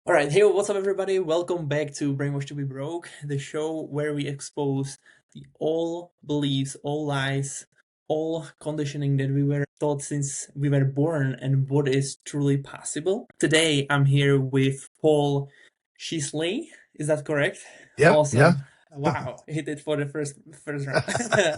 All right, hey, what's up, everybody? Welcome back to Brainwash to be Broke, the show where we expose the all beliefs, all lies, all conditioning that we were taught since we were born and what is truly possible. Today, I'm here with Paul Sheesley. Is that correct? Yep. Yeah. Awesome. Wow, he did for the first round.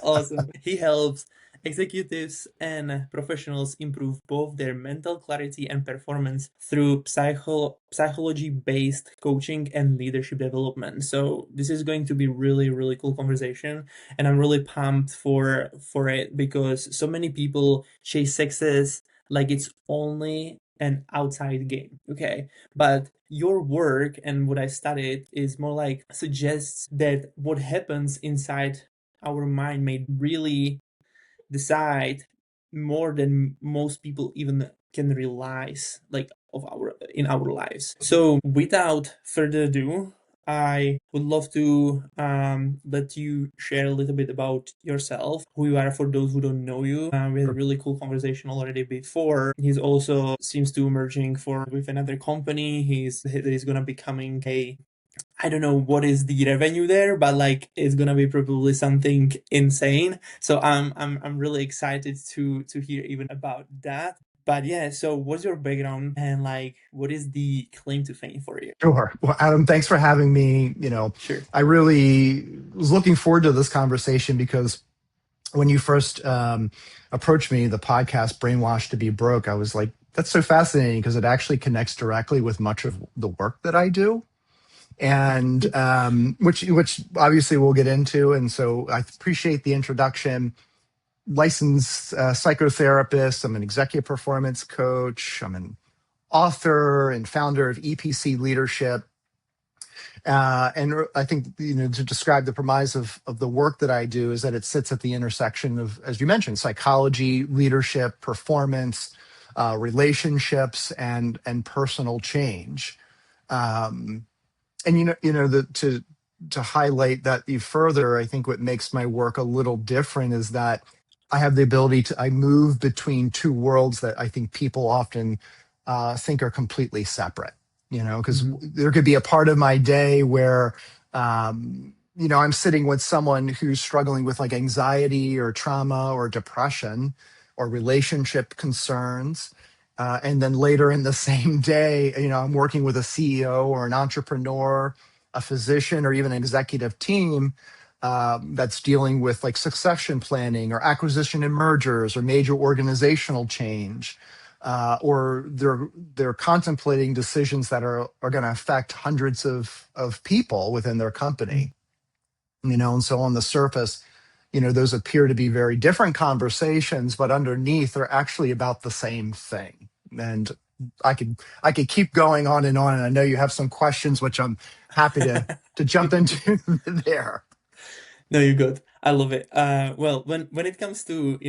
Awesome. He helps executives and professionals improve both their mental clarity and performance through psychology-based coaching and leadership development. So this is going to be really cool conversation, and I'm really pumped for it because so many people chase success like it's only an outside game. Okay, but your work and what I studied is more like suggests that what happens inside our mind may really decide more than most people even can realize, like of our in our lives. So without further ado, I would love to let you share a little bit about yourself, who you are for those who don't know you. We had a really cool conversation already before. He's also seems to emerging for with another company. He's gonna becoming a, I don't know what is the revenue there, but like it's gonna be probably something insane. So I'm really excited to hear even about that. But yeah, so what's your background and like what is the claim to fame for you? Sure. Well, Adam, thanks for having me. Sure. I really was looking forward to this conversation because when you first approached me, the podcast Brainwash to be Broke, I was like, that's so fascinating because it actually connects directly with much of the work that I do. And which obviously we'll get into. And so I appreciate the introduction. Licensed psychotherapist. I'm an executive performance coach. I'm an author and founder of EPC Leadership. And I think, to describe the premise of the work that I do is that it sits at the intersection of, as you mentioned, psychology, leadership, performance, relationships, and personal change. Um, and to highlight that even further, I think what makes my work a little different is that I have the ability I move between two worlds that I think people often think are completely separate. Because Mhm. there could be a part of my day where, I'm sitting with someone who's struggling with like anxiety or trauma or depression or relationship concerns. And then later in the same day, I'm working with a CEO or an entrepreneur, a physician, or even an executive team that's dealing with like succession planning or acquisition and mergers or major organizational change, or they're contemplating decisions that are going to affect hundreds of people within their company. And so on the surface, those appear to be very different conversations, but underneath they're actually about the same thing. And I could keep going on, and I know you have some questions, which I'm happy to jump into there. No, you're good. I love it. Well, when it comes to,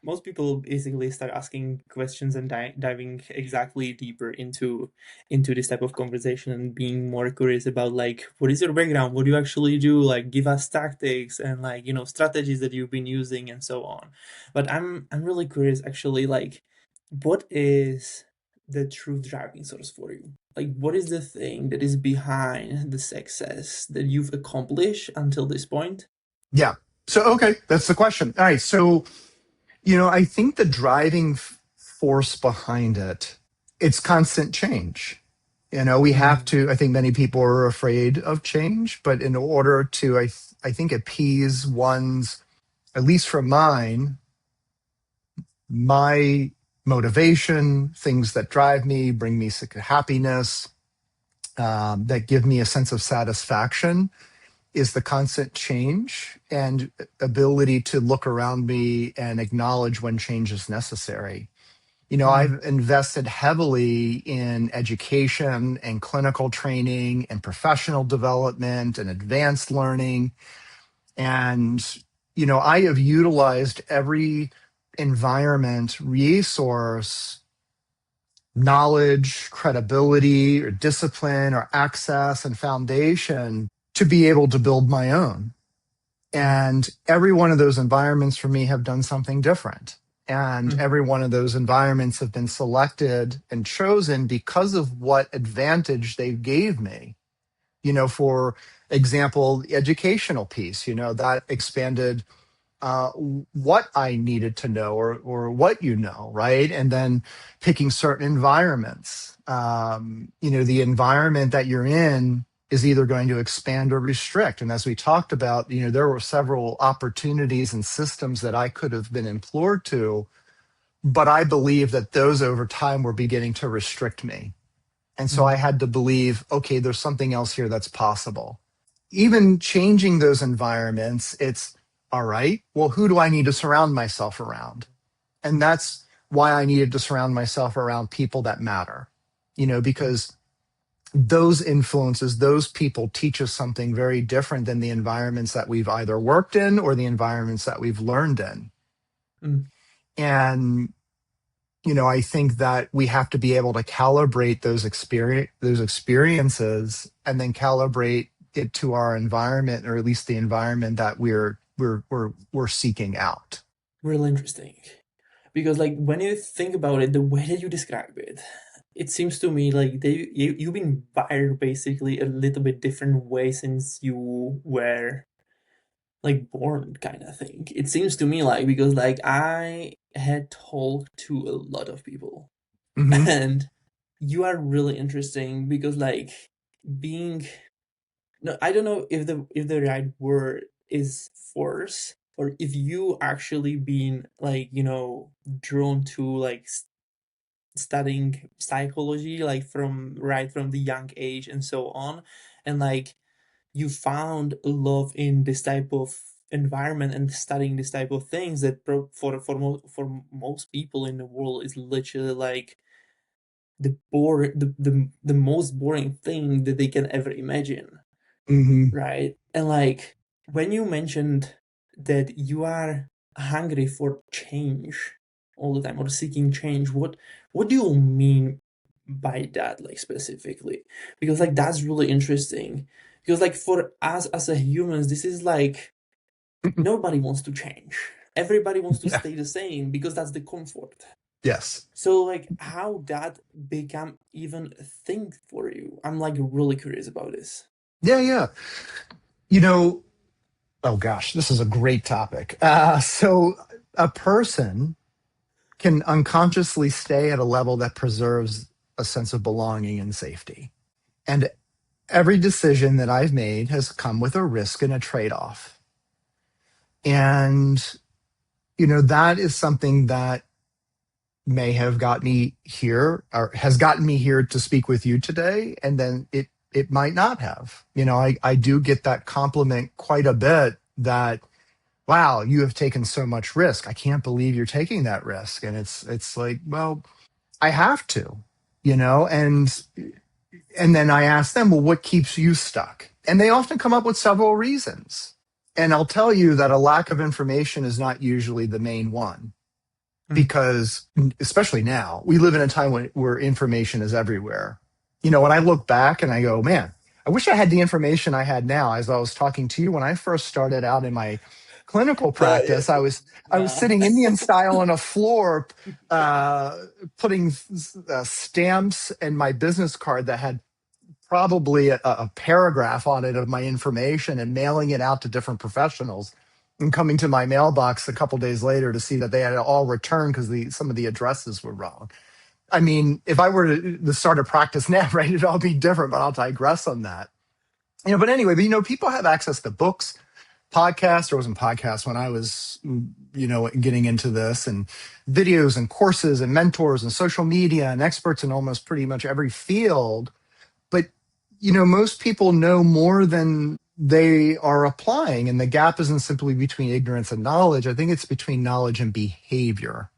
most people basically start asking questions and diving exactly deeper into this type of conversation and being more curious about like what is your background, what do you actually do, like give us tactics and like strategies that you've been using and so on. But I'm really curious actually, like what is the true driving source for you? Like what is the thing that is behind the success that you've accomplished until this point? Yeah. So, okay, that's the question. All right. So, I think the driving force behind it's constant change. We have Mm. to, I think many people are afraid of change, but in order to, I think, appease one's, at least for my motivation, things that drive me, bring me happiness, that give me a sense of satisfaction is the constant change and ability to look around me and acknowledge when change is necessary. Mm. I've invested heavily in education and clinical training and professional development and advanced learning. And, I have utilized every environment, resource, knowledge, credibility, or discipline, or access and foundation to be able to build my own. And every one of those environments for me have done something different. And Mm, every one of those environments have been selected and chosen because of what advantage they gave me. For example, the educational piece, that expanded what I needed to know, or what right? And then picking certain environments. The environment that you're in is either going to expand or restrict. And as we talked about, there were several opportunities and systems that I could have been implored to, but I believe that those over time were beginning to restrict me. And so I mm, had to believe, okay, there's something else here that's possible. Even changing those environments, it's all right, well, who do I need to surround myself around? And that's why I needed to surround myself around people that matter, mm, because those influences, those people teach us something very different than the environments that we've either worked in or the environments that we've learned in. mm. And I think that we have to be able to calibrate those experiences, and then calibrate it to our environment, or at least the environment that we're seeking out. Really interesting. Because like when you think about it, the way that you describe it, it seems to me like you've been wired basically a little bit different way since you were like born kind of thing. It seems to me like because like I had talked to a lot of people Hmm. and you are really interesting because like being no, I don't know if the right word is force or if you actually been like, drawn to like studying psychology like from right from the young age and so on and like you found love in this type of environment and studying this type of things that for most people in the world is literally like the most boring thing that they can ever imagine, Hmm. right? And like when you mentioned that you are hungry for change all the time or seeking change, what do you mean by that, like specifically? Because like that's really interesting. Because like for us as a humans, this is like nobody wants to change. Everybody wants to Yeah. stay the same because that's the comfort. Yes. So like how that become even a thing for you? I'm like really curious about this. Yeah. Yeah. You know. Oh gosh, this is a great topic. So a person can unconsciously stay at a level that preserves a sense of belonging and safety. And every decision that I've made has come with a risk and a trade off. And, that is something that may have got me here, or has gotten me here to speak with you today. And then it might not have. I do get that compliment quite a bit that, wow, you have taken so much risk. I can't believe you're taking that risk. And it's like, well, I have to, and then I ask them, well, what keeps you stuck? And they often come up with several reasons. And I'll tell you that a lack of information is not usually the main one, Mm, because especially now, we live in a time where information is everywhere. When I look back and I go, man, I wish I had the information I had now. As I was talking to you, when I first started out in my clinical the practice, I was nah. sitting Indian style on a floor, uh, putting stamps and my business card that had probably a paragraph on it of my information, and mailing it out to different professionals, and coming to my mailbox a couple days later to see that they had all returned because some of the addresses were wrong. I mean, if I were to start a practice now, right, it'd all be different, but I'll digress on that. But anyway, people have access to books, podcasts. There wasn't podcasts when I was, getting into this, and videos and courses and mentors and social media and experts in almost pretty much every field. But most people know more than they are applying, and the gap isn't simply between ignorance and knowledge. I think it's between knowledge and behavior.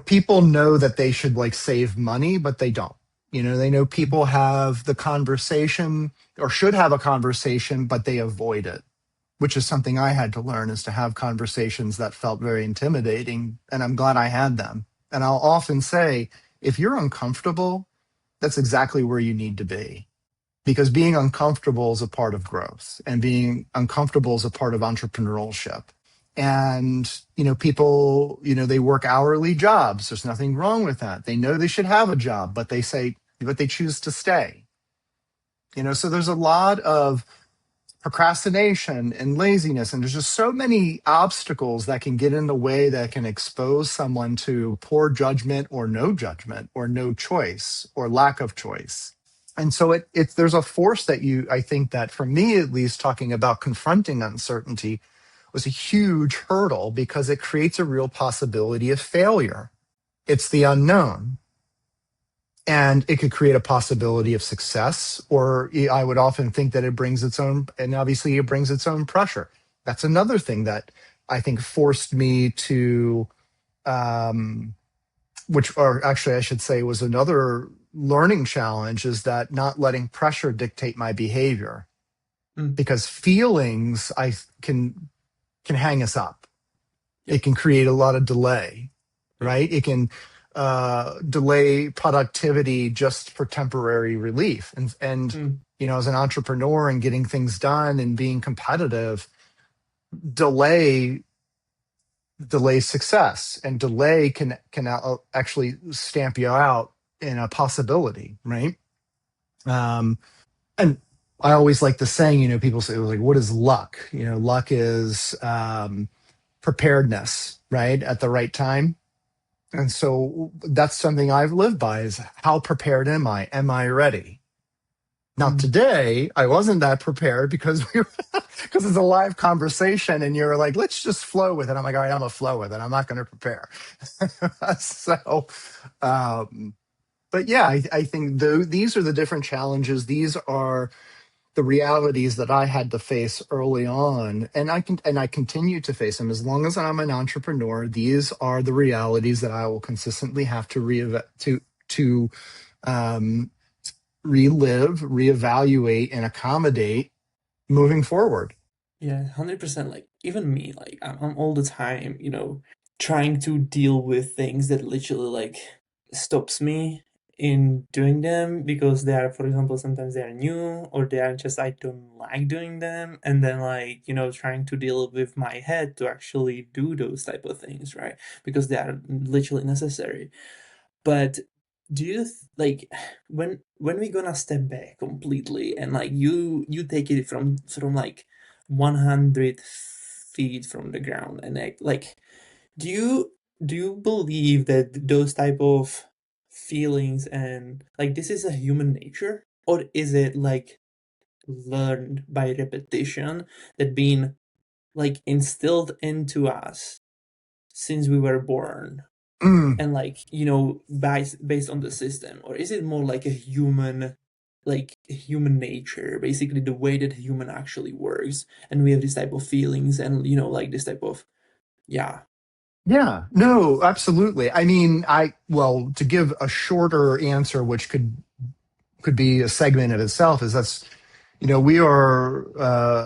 People know that they should like save money, but they don't. They know Mm, people have the conversation, or should have a conversation, but they avoid it, which is something I had to learn, is to have conversations that felt very intimidating, and I'm glad I had them. And I'll often say, if you're uncomfortable, that's exactly where you need to be, because being uncomfortable is a part of growth, and being uncomfortable is a part of entrepreneurship. And, people, they work hourly jobs. There's nothing wrong with that. They know they should have a job, but they choose to stay. So there's a lot of procrastination and laziness, and there's just so many obstacles that can get in the way that can expose someone to poor judgment or no choice or lack of choice. And so there's a force that I think that for me at least, talking about confronting uncertainty was a huge hurdle because it creates a real possibility of failure. It's the unknown. And it could create a possibility of success, or I would often think that it brings its own, and obviously it brings its own pressure. That's another thing that I think forced me to, or actually I should say was another learning challenge, is that not letting pressure dictate my behavior, Mm. because feelings can hang us up. Yep. It can create a lot of delay, Yep. right? It can delay productivity just for temporary relief. And Mm. as an entrepreneur and getting things done and being competitive, delay delays success, and delay can actually stamp you out in a possibility, right? And I always like the saying, people say, like, what is luck? Luck is preparedness, right? At the right time. And so that's something I've lived by, is how prepared am I? Am I ready? Now Mm. today I wasn't that prepared because because it's a live conversation and you're like, let's just flow with it. I'm like, all right, I'm gonna flow with it. I'm not gonna prepare. so but yeah, I think these are the different challenges. These are the realities that I had to face early on, and I continue to face them as long as I'm an entrepreneur. These are the realities that I will consistently have to to um, relive, reevaluate, and accommodate moving forward. Yeah, 100%. Like, even me, like, I'm all the time, trying to deal with things that literally, like, stops me in doing them because they are, for example, sometimes they are new or they are just, I don't like doing them. And then, like, trying to deal with my head to actually do those type of things, right? Because they are literally necessary. But do you like when we gonna step back completely and like you take it from like 100 feet from the ground and like do you do you believe that those type of feelings and like this is a human nature, or is it like learned by repetition that being like instilled into us since we were born, Mm, and like based on the system, or is it more like a human, like human nature, basically the way that human actually works, and we have this type of feelings and like this type of yeah. yeah, no, absolutely. I mean, well, to give a shorter answer, which could be a segment of itself, is that's we are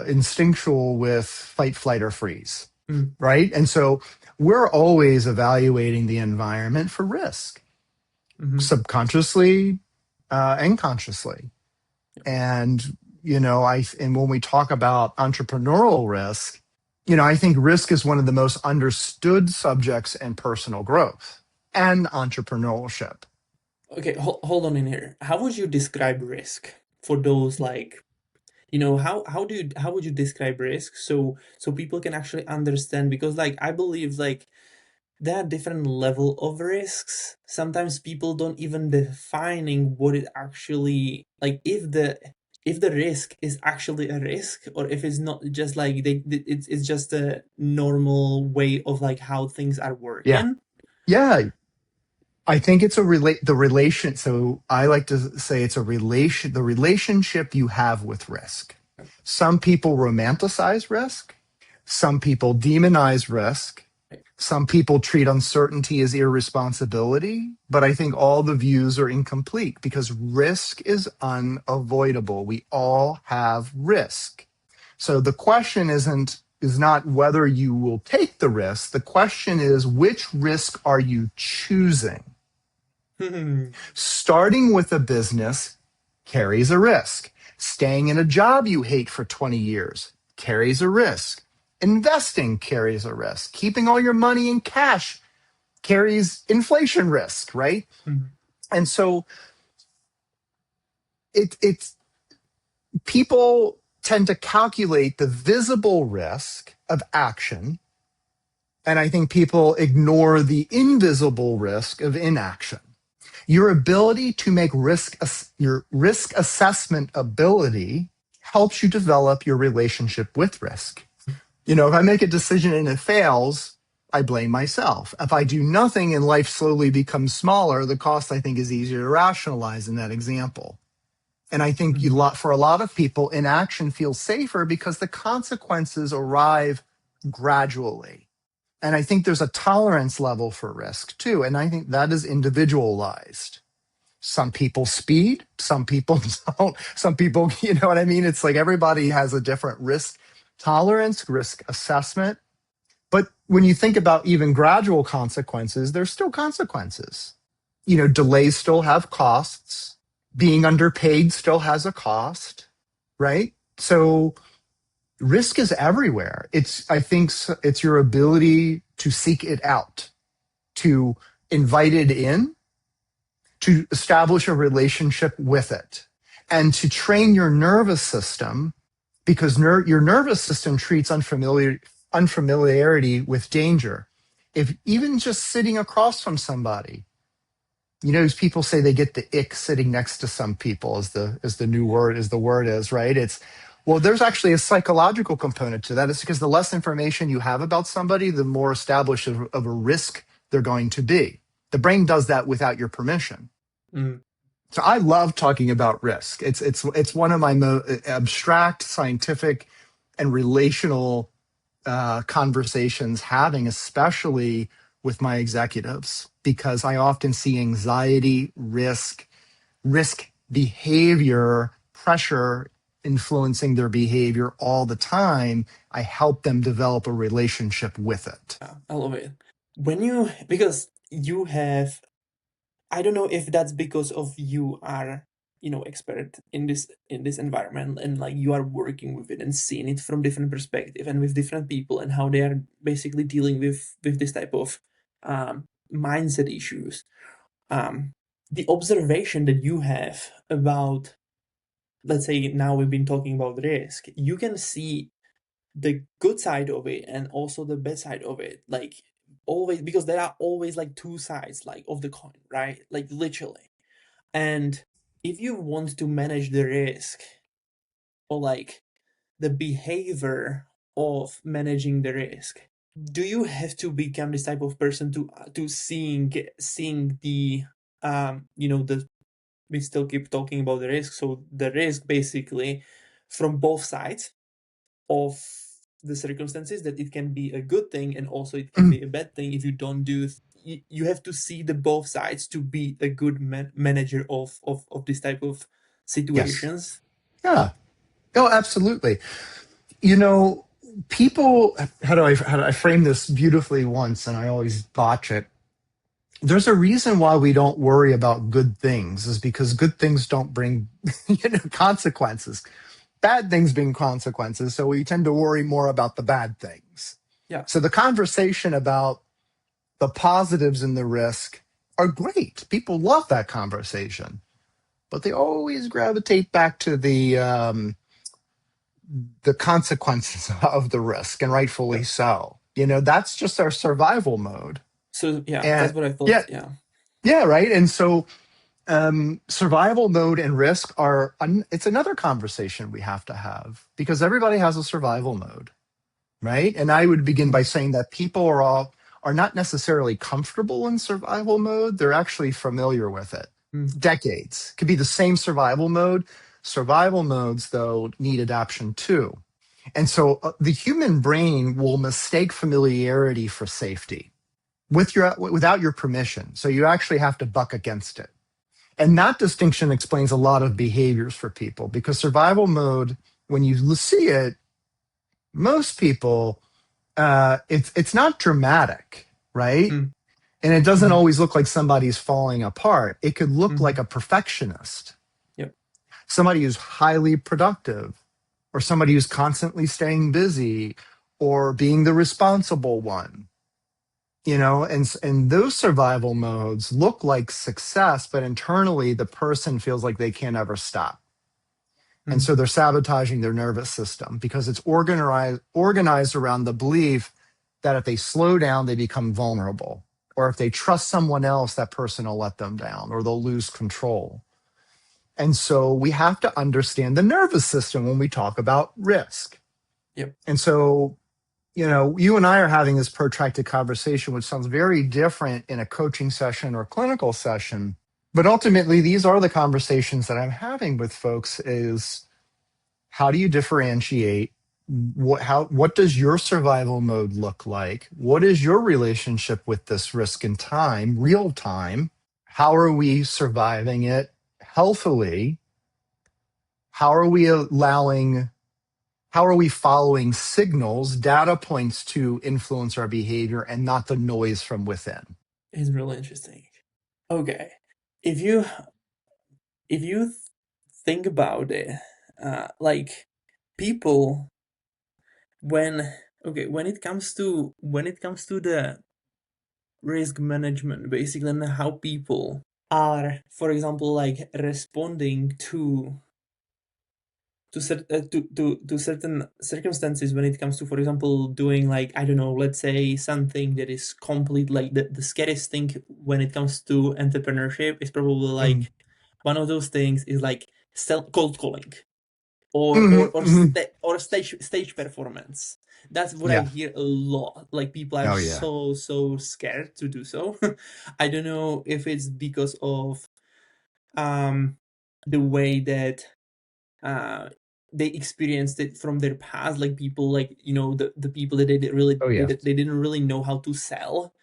instinctual with fight, flight, or freeze, Mm. right? And so we're always evaluating the environment for risk, Mm-hmm. subconsciously and consciously. And and when we talk about entrepreneurial risk, I think risk is one of the most understood subjects in personal growth and entrepreneurship. Okay, hold on in here. How would you describe risk for those like how would you describe risk so people can actually understand, because like I believe like there are different level of risks. Sometimes people don't even defining what it actually like, if the risk is actually a risk or if it's not, just like it's just a normal way of like how things are Yeah. working. Yeah. I think it's the relation. So I like to say it's the relationship you have with risk. Some people romanticize risk. Some people demonize risk. Right. Some people treat uncertainty as irresponsibility, but I think all the views are incomplete because risk is unavoidable. We all have risk. So the question is not whether you will take the risk. The question is, which risk are you choosing? Starting with a business carries a risk. Staying in a job you hate for 20 years carries a risk. Investing carries a risk. Keeping all your money in cash carries inflation risk, right? Mhm. And so it's people tend to calculate the visible risk of action, and I think people ignore the invisible risk of inaction. Your ability to make your risk assessment ability helps you develop your relationship with risk. If I make a decision and it fails, I blame myself. If I do nothing and life slowly becomes smaller, the cost I think is easier to rationalize in that example. And I think Mhm. for a lot of people, inaction feels safer because the consequences arrive gradually. And I think there's a tolerance level for risk too. And I think that is individualized. Some people speed, some people don't. Some people, you know what I mean? It's like everybody has a different risk tolerance, risk assessment. But when you think about even gradual consequences, there's still consequences. Delays still have costs. Being underpaid still has a cost, right? So risk is everywhere. I think it's your ability to seek it out, to invite it in, to establish a relationship with it, and to train your nervous system, because your nervous system treats unfamiliarity with danger. If even just sitting across from somebody, as people say they get the ick sitting next to some people, as the new word as the word is, right? It's well, there's actually a psychological component to that. It's because the less information you have about somebody, the more established of a risk they're going to be. The brain does that without your permission. Mhm. So I love talking about risk. It's one of my abstract, scientific, and relational conversations having, especially with my executives, because I often see anxiety, risk behavior, pressure influencing their behavior all the time. I help them develop a relationship with it. Yeah, I love it. Because you have, I don't know if that's because of you are, expert in this environment, and like you are working with it and seeing it from different perspective and with different people and how they are basically dealing with this type of mindset issues. Um, the observation that you have about, let's say now we've been talking about risk, you can see the good side of it and also the bad side of it, like always, because there are always like two sides like of the coin, right? Like literally. And if you want to manage the risk, or like the behavior of managing the risk, do you have to become this type of person to seeing the the we still keep talking about the risk, so the risk basically from both sides of the circumstances, that it can be a good thing and also it can be a bad thing if you don't do you have to see the both sides to be a good manager of this type of Yes. situations. Yeah. Oh, absolutely. You know, people. How do I frame this beautifully once, and I always botch it. There's a reason why we don't worry about good things, is because good things don't bring consequences. Bad things bring consequences, so we tend to worry more about the bad things. Yeah. So the conversation about the positives and the risk are great. People love that conversation, but they always gravitate back to the consequences of the risk, and rightfully Yeah. so. That's just our survival mode. So yeah, And that's what I thought. yeah, Yeah. yeah, right. And so survival mode and risk it's another conversation we have to have, because everybody has a survival mode, right? And I would begin Mhm. by saying that people are not necessarily comfortable in survival mode. They're actually familiar with it. Mm. Decades could be the same survival mode. Survival modes, though, need adaptation too. And so the human brain will mistake familiarity for safety without your permission. So you actually have to buck against it. And that distinction explains a lot of behaviors for people, because survival mode, when you see it, most people, it's not dramatic, right? Mm. And it doesn't Mhm. always look like somebody's falling apart. It could look like Mhm. a perfectionist, Yep. somebody who's highly productive, or somebody who's constantly staying busy, or being the responsible one, and those survival modes look like success, but internally the person feels like they can't ever stop. And Mm. so they're sabotaging their nervous system because it's organized around the belief that if they slow down, they become vulnerable. Or if they trust someone else, that person will let them down or they'll lose control. And so we have to understand the nervous system when we talk about risk. Yep. And so, you and I are having this protracted conversation, which sounds very different in a coaching session or clinical session. But ultimately, these are the conversations that I'm having with folks is how do you differentiate what does your survival mode look like? What is your relationship with this risk in time, real time? How are we surviving it healthily? How are we following signals, data points to influence our behavior and not the noise from within? It's really interesting. Okay. If you if you th- think about it, like people when okay, when it comes to the risk management, basically, and how people are, for example, like responding to certain circumstances when it comes to, for example, doing, like, I don't know, let's say something that is complete, like the scariest thing when it comes to entrepreneurship is probably Mm, like one of those things is like cold calling or mhm, or or, mhm. sta- or stage performance. That's what I Yeah. hear a lot. Like people are Oh, yeah. so scared to do so. I don't know if it's because of um the way that uh they experienced it from their past, like people, like, the people that Oh, yeah. they didn't really know how to sell.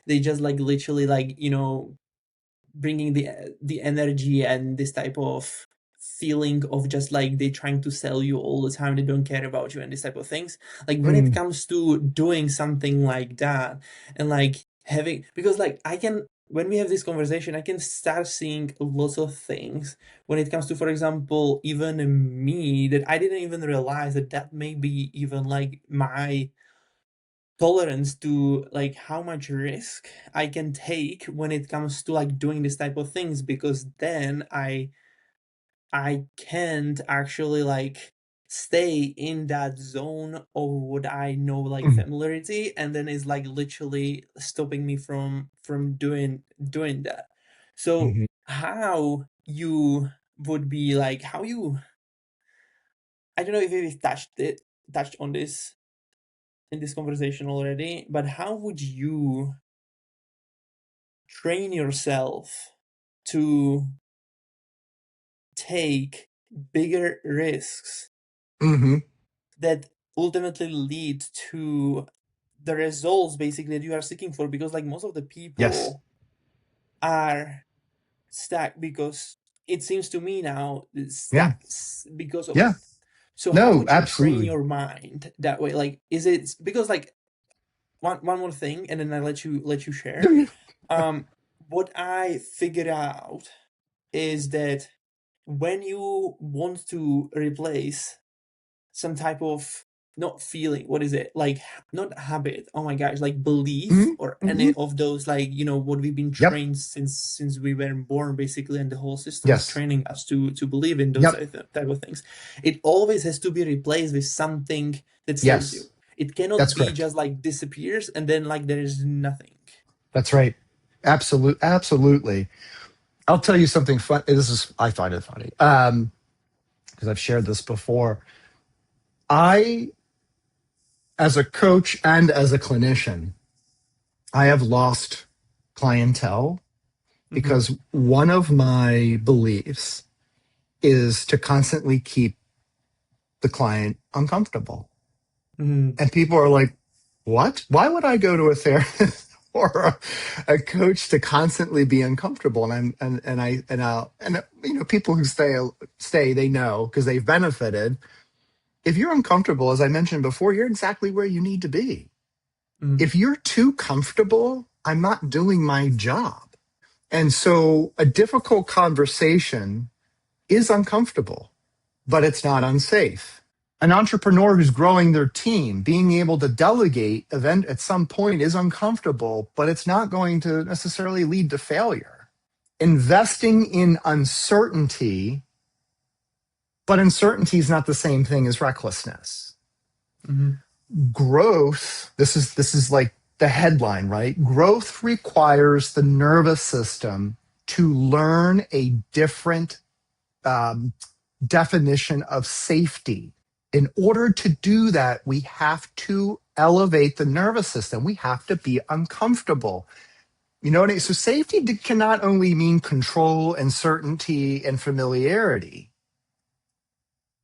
They just like literally, like, bringing the energy and this type of feeling of just like they trying to sell you all the time, they don't care about you and this type of things. Like when it Mm, comes to doing something like that, and like having, because like I can, when we have this conversation, I can start seeing lots of things when it comes to, for example, even me, that I didn't even realize that that may be even like my tolerance to, like, how much risk I can take when it comes to like doing this type of things, because then I can't actually like stay in that zone of what I know, like mm, familiarity, and then it's like literally stopping me from doing that. So mhm, how you would be like, how you, I don't know if you've touched on this in this conversation already, but how would you train yourself to take bigger risks mhm. that ultimately lead to the results basically that you are seeking for? Because like most of the Yes. people are stuck because it seems to me now it's Yeah. stuck because of Yeah. it. So how No, would you train absolutely. your mind that way? Like, is it because, like, one more thing, and then I let you share. um what I figured out is that when you want to replace some type of, not feeling, what is it, like, not habit, oh my gosh, like belief Mhm, or any mhm. of those, like, what we've been Yep. trained since we were born basically, and the whole system is Yes. training us to believe in those Yep. type of things. It always has to be replaced with something that serves you. Yes. It cannot That's be correct. just like disappears and then like there is nothing. That's right. Absolutely. I'll tell you something fun. I find it funny. Because I've shared this before. I, as a coach and as a clinician, I have lost clientele Mm-hmm. because one of my beliefs is to constantly keep the client uncomfortable. Mm-hmm. And people are like, what? Why would I go to a therapist or a coach to constantly be uncomfortable? And people who stay, they know because they've benefited. If you're uncomfortable, as I mentioned before, you're exactly where you need to be. Mm-hmm. If you're too comfortable, I'm not doing my job. And so a difficult conversation is uncomfortable, but it's not unsafe. An entrepreneur who's growing their team, being able to delegate event at some point is uncomfortable, but it's not going to necessarily lead to failure. Investing in uncertainty, but uncertainty is not the same thing as recklessness. Hmm. Growth, this is like the headline, right? Growth requires the nervous system to learn a different um, definition of safety. In order to do that, we have to elevate the nervous system. We have to be uncomfortable. You know what I mean? So safety cannot only mean control and certainty and familiarity.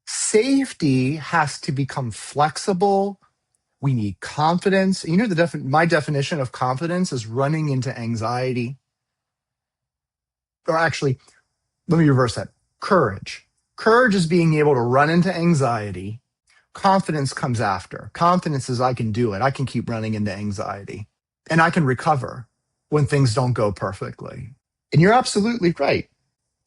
Safety has to become flexible. We need confidence. You know, my definition of confidence is running into anxiety. Or actually, let me reverse that. Courage. Courage is being able to run into anxiety. Confidence comes after. Confidence is I can do it. I can keep running into anxiety and I can recover when things don't go perfectly. And you're absolutely right.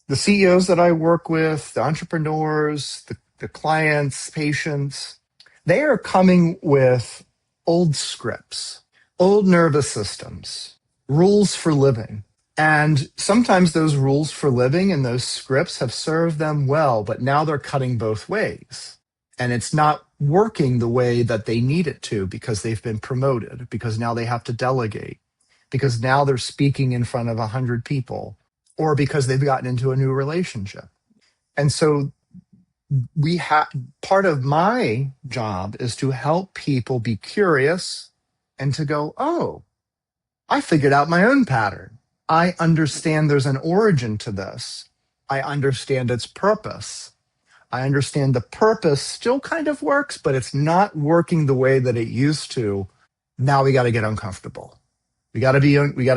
The CEOs that I work with, the entrepreneurs, the clients, patients, they are coming with old scripts, old nervous systems, rules for living. And sometimes those rules for living and those scripts have served them well, but now they're cutting both ways. And it's not working the way that they need it to because they've been promoted, because now they have to delegate, because now they're speaking in front of 100 people, or because they've gotten into a new relationship. And so we have part of my job is to help people be curious and to go, oh, I figured out my own pattern. I understand there's an origin to this. I understand its purpose. I understand the purpose still kind of works, but it's not working the way that it used to. Now we got to get uncomfortable. We got to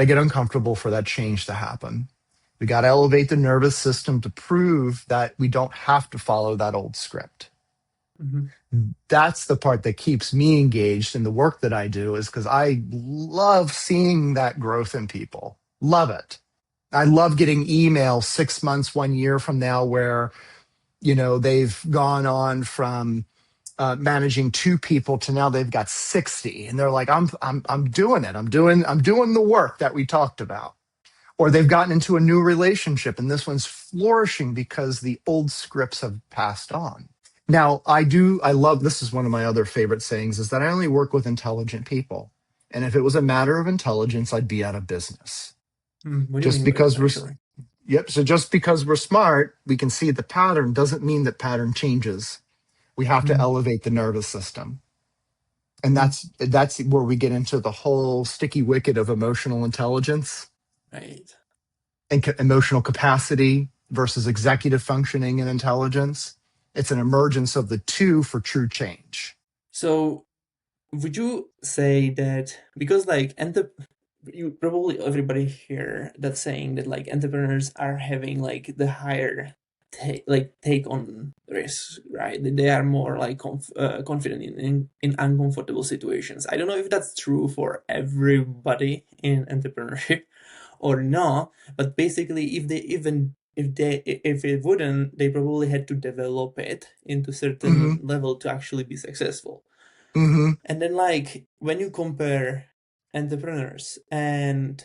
get uncomfortable for that change to happen. We got to elevate the nervous system to prove that we don't have to follow that old script. Hmm. That's the part that keeps me engaged in the work that I do, is because I love seeing that growth in people. Love it. I love getting emails 6 months, 1 year from now where, you know, they've gone on from managing 2 people to now they've got 60. And they're like, I'm doing it. I'm doing the work that we talked about. Or they've gotten into a new relationship and this one's flourishing because the old scripts have passed on. Now, I love, this is one of my other favorite sayings, is that I only work with intelligent people. And if it was a matter of intelligence, I'd be out of business. What do you Just mean by that, because we're, actually? yep. So just because we're smart, we can see the pattern doesn't mean that pattern changes. We have to Mm, elevate the nervous system. And mm, that's where we get into the whole sticky wicket of emotional intelligence right. and emotional capacity versus executive functioning and intelligence. It's an emergence of the two for true change. So, would you say that because like you probably everybody here that's saying that like entrepreneurs are having like the higher take on risk, right? That they are more like confident in uncomfortable situations. I don't know if that's true for everybody in entrepreneurship or not, but basically if they even if it wouldn't, they probably had to develop it into certain Hmm. level to actually be successful. Hmm. And then like when you compare entrepreneurs and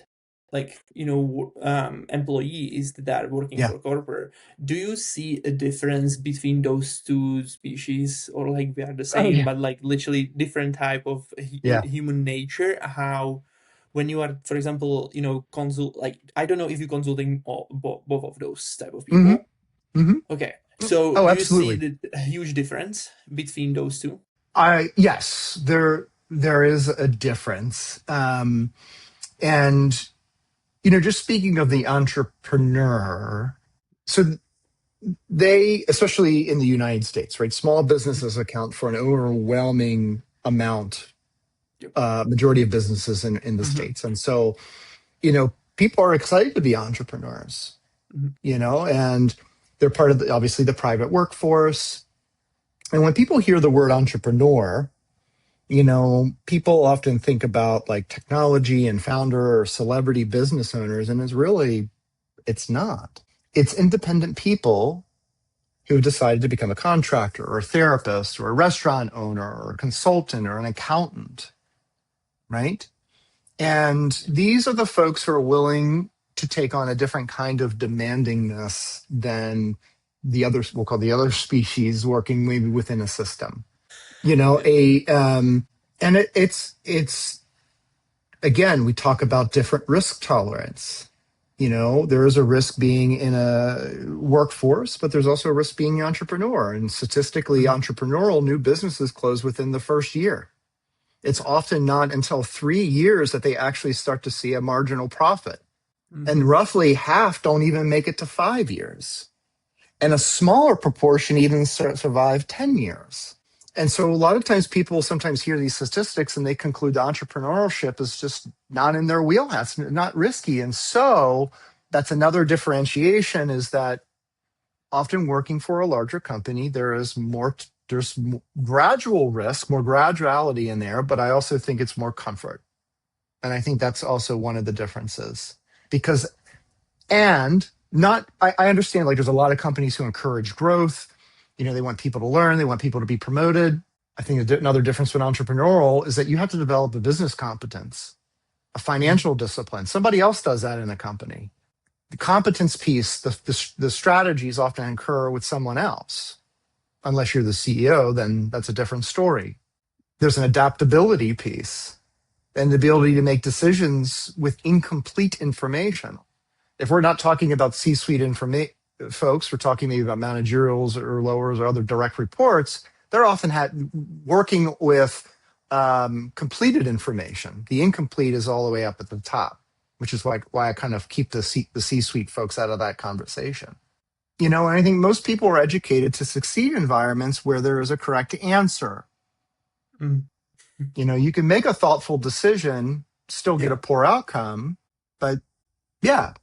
like employees that are working Yeah. for corporate, do you see a difference between those two species, or like they are the Oh same yeah. but like literally different type of Yeah. human nature? How when you are, for example, consult, like I don't know if you're consulting both of those type of Hmm. people. Hmm. Okay, so Oh, do you see absolutely. the a huge difference between those two? Yes, there is a difference. And just speaking of the entrepreneur, so they, especially in the United States, right? Small Mhm. businesses account for an overwhelming amount, Yep. majority of businesses in the Mhm. States. And so, people are excited to be entrepreneurs, Mhm. and they're part of obviously the private workforce. And when people hear the word entrepreneur, people often think about like technology and founder or celebrity business owners, and it's not. It's independent people who have decided to become a contractor or a therapist or a restaurant owner or a consultant or an accountant, right? And these are the folks who are willing to take on a different kind of demandingness than the others, we'll call the other species working maybe within a system. You know, Yeah. and it's again, we talk about different risk tolerance. You know, there is a risk being in a workforce, but there's also a risk being an entrepreneur. And statistically, Mm, entrepreneurial new businesses close within the first year. It's often not until 3 years that they actually start to see a marginal profit. And mhm, roughly half don't even make it to 5 years. And a smaller proportion even survive 10 years. And so a lot of times people sometimes hear these statistics and they conclude entrepreneurship is just not in their wheelhouse, not risky. And so that's another differentiation is that often working for a larger company, there's gradual risk, more graduality in there, but I also think it's more comfort. And I think that's also one of the differences because and not I understand like there's a lot of companies who encourage growth. You know, they want people to learn, they want people to be promoted. I think another difference with entrepreneurial is that you have to develop a business competence, a mm, financial discipline. Somebody else does that in a company. The competence piece, the strategies often occur with someone else. Unless you're the CEO, then that's a different story. There's an adaptability piece and the ability to make decisions with incomplete information. If we're not talking about C-suite folks, we're talking maybe about managerials or lowers or other direct reports. They're often working with completed information. The incomplete is all the way up at the top, which is why I kind of keep the C-suite folks out of that conversation. You know, and I think most people are educated to succeed in environments where there is a correct answer. mm. You know, you can make a thoughtful decision, still get a Yeah. poor outcome, but yeah,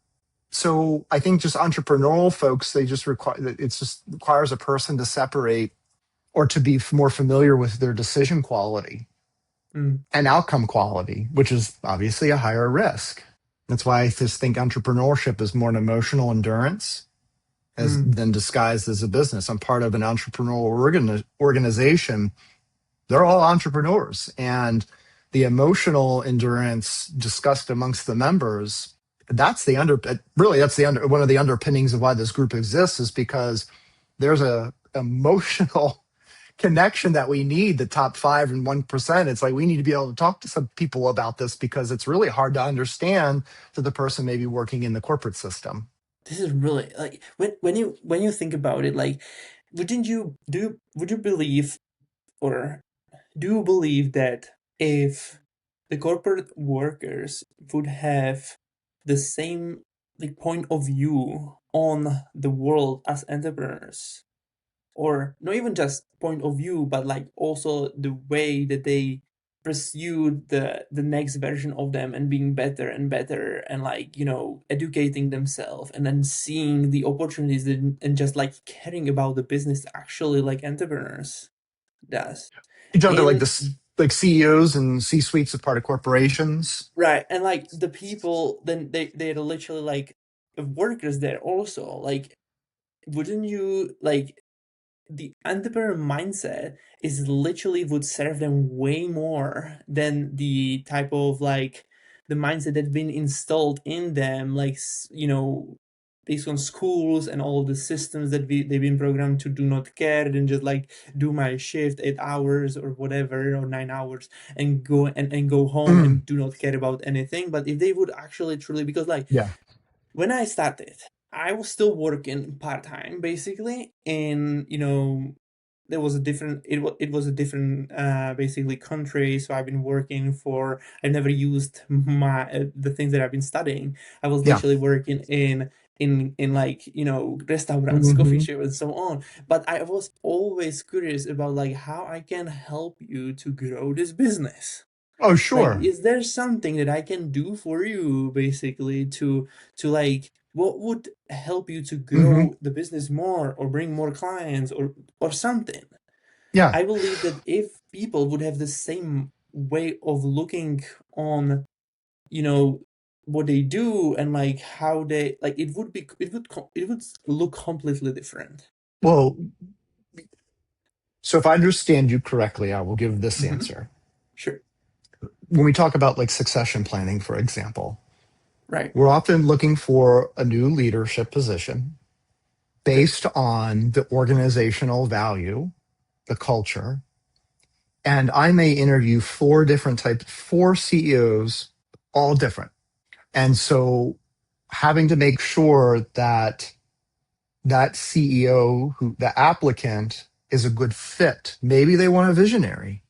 so I think just entrepreneurial folks, they just require it just requires a person to separate or to be more familiar with their decision quality Mm, and outcome quality, which is obviously a higher risk. That's why I just think entrepreneurship is more an emotional endurance as mm, than disguised as a business. I'm part of an entrepreneurial organization. They're all entrepreneurs, and the emotional endurance discussed amongst the members, that's the under really that's the under one of the underpinnings of why this group exists is because there's a emotional connection that we need, the top 5 and 1%. It's like we need to be able to talk to some people about this because it's really hard to understand to the person maybe working in the corporate system. this is really like when you think about it, like, wouldn't you do would you believe, or do you believe that if the corporate workers would have the same like point of view on the world as entrepreneurs, or not even just point of view, but like also the way that they pursue the next version of them and being better and better and like educating themselves and then seeing the opportunities and just like caring about the business actually like entrepreneurs does. You talk about like And this, like CEOs and C suites of part of corporations. right, and like the people, then they're literally like workers there also, like, wouldn't you like the entrepreneur mindset is literally would serve them way more than the type of like the mindset that's been installed in them, like based on schools and all the systems that they've been programmed to do not care and just like do my shift 8 hours or whatever or 9 hours and go home Mm, and do not care about anything. But if they would actually truly, because like yeah. when I started, I was still working part time basically, and there was a different it was a different basically country. So I've been working for I've never used my the things that I've been studying. I was Yeah. literally working in like restaurants, coffee Hmm. shop, and so on. But I was always curious about like how I can help you to grow this business. Oh, Like, sure. is there something that I can do for you basically to like what would help you to Hmm. grow the business more or bring more clients or something? Yeah. I believe that if people would have the same way of looking on, you know, what they do and like how they like it would look completely different. Well, so if I understand you correctly, I will give this Hmm. answer. Sure. When we talk about like succession planning, for example, Right. we're often looking for a new leadership position Okay. based on the organizational value, the culture. And I may interview four different types, four CEOs, all different. And so having to make sure that that CEO, who the applicant, is a good fit. Maybe they want a visionary.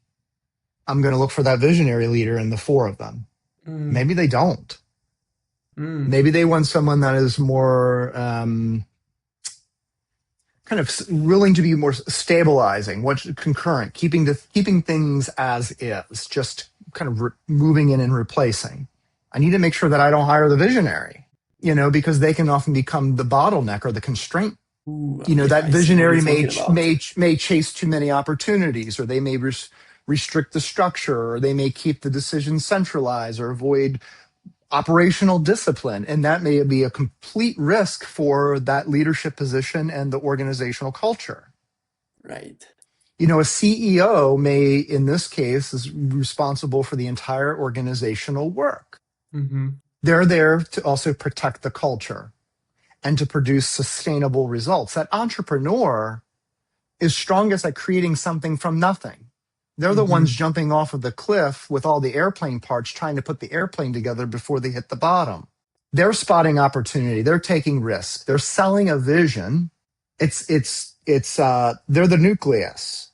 I'm going to look for that visionary leader in the four of them. Mm, Maybe they don't. mm, Maybe they want someone that is more kind of willing to be more stabilizing, what concurrent, keeping things as is, just kind of moving in and replacing. I need to make sure that I don't hire the visionary, because they can often become the bottleneck or the constraint. ooh, yeah, That I see what you're visionary may talking about. may chase too many opportunities, or they may restrict the structure, or they may keep the decision centralized, or avoid operational discipline. And that may be a complete risk for that leadership position and the organizational culture. Right. A CEO may, in this case, is responsible for the entire organizational work. Mm-hmm. They're there to also protect the culture and to produce sustainable results. That entrepreneur is strongest at creating something from nothing. They're the ones Mm-hmm. jumping off of the cliff with all the airplane parts, trying to put the airplane together before they hit the bottom. They're spotting opportunity. They're taking risks. They're selling a vision. They're the nucleus.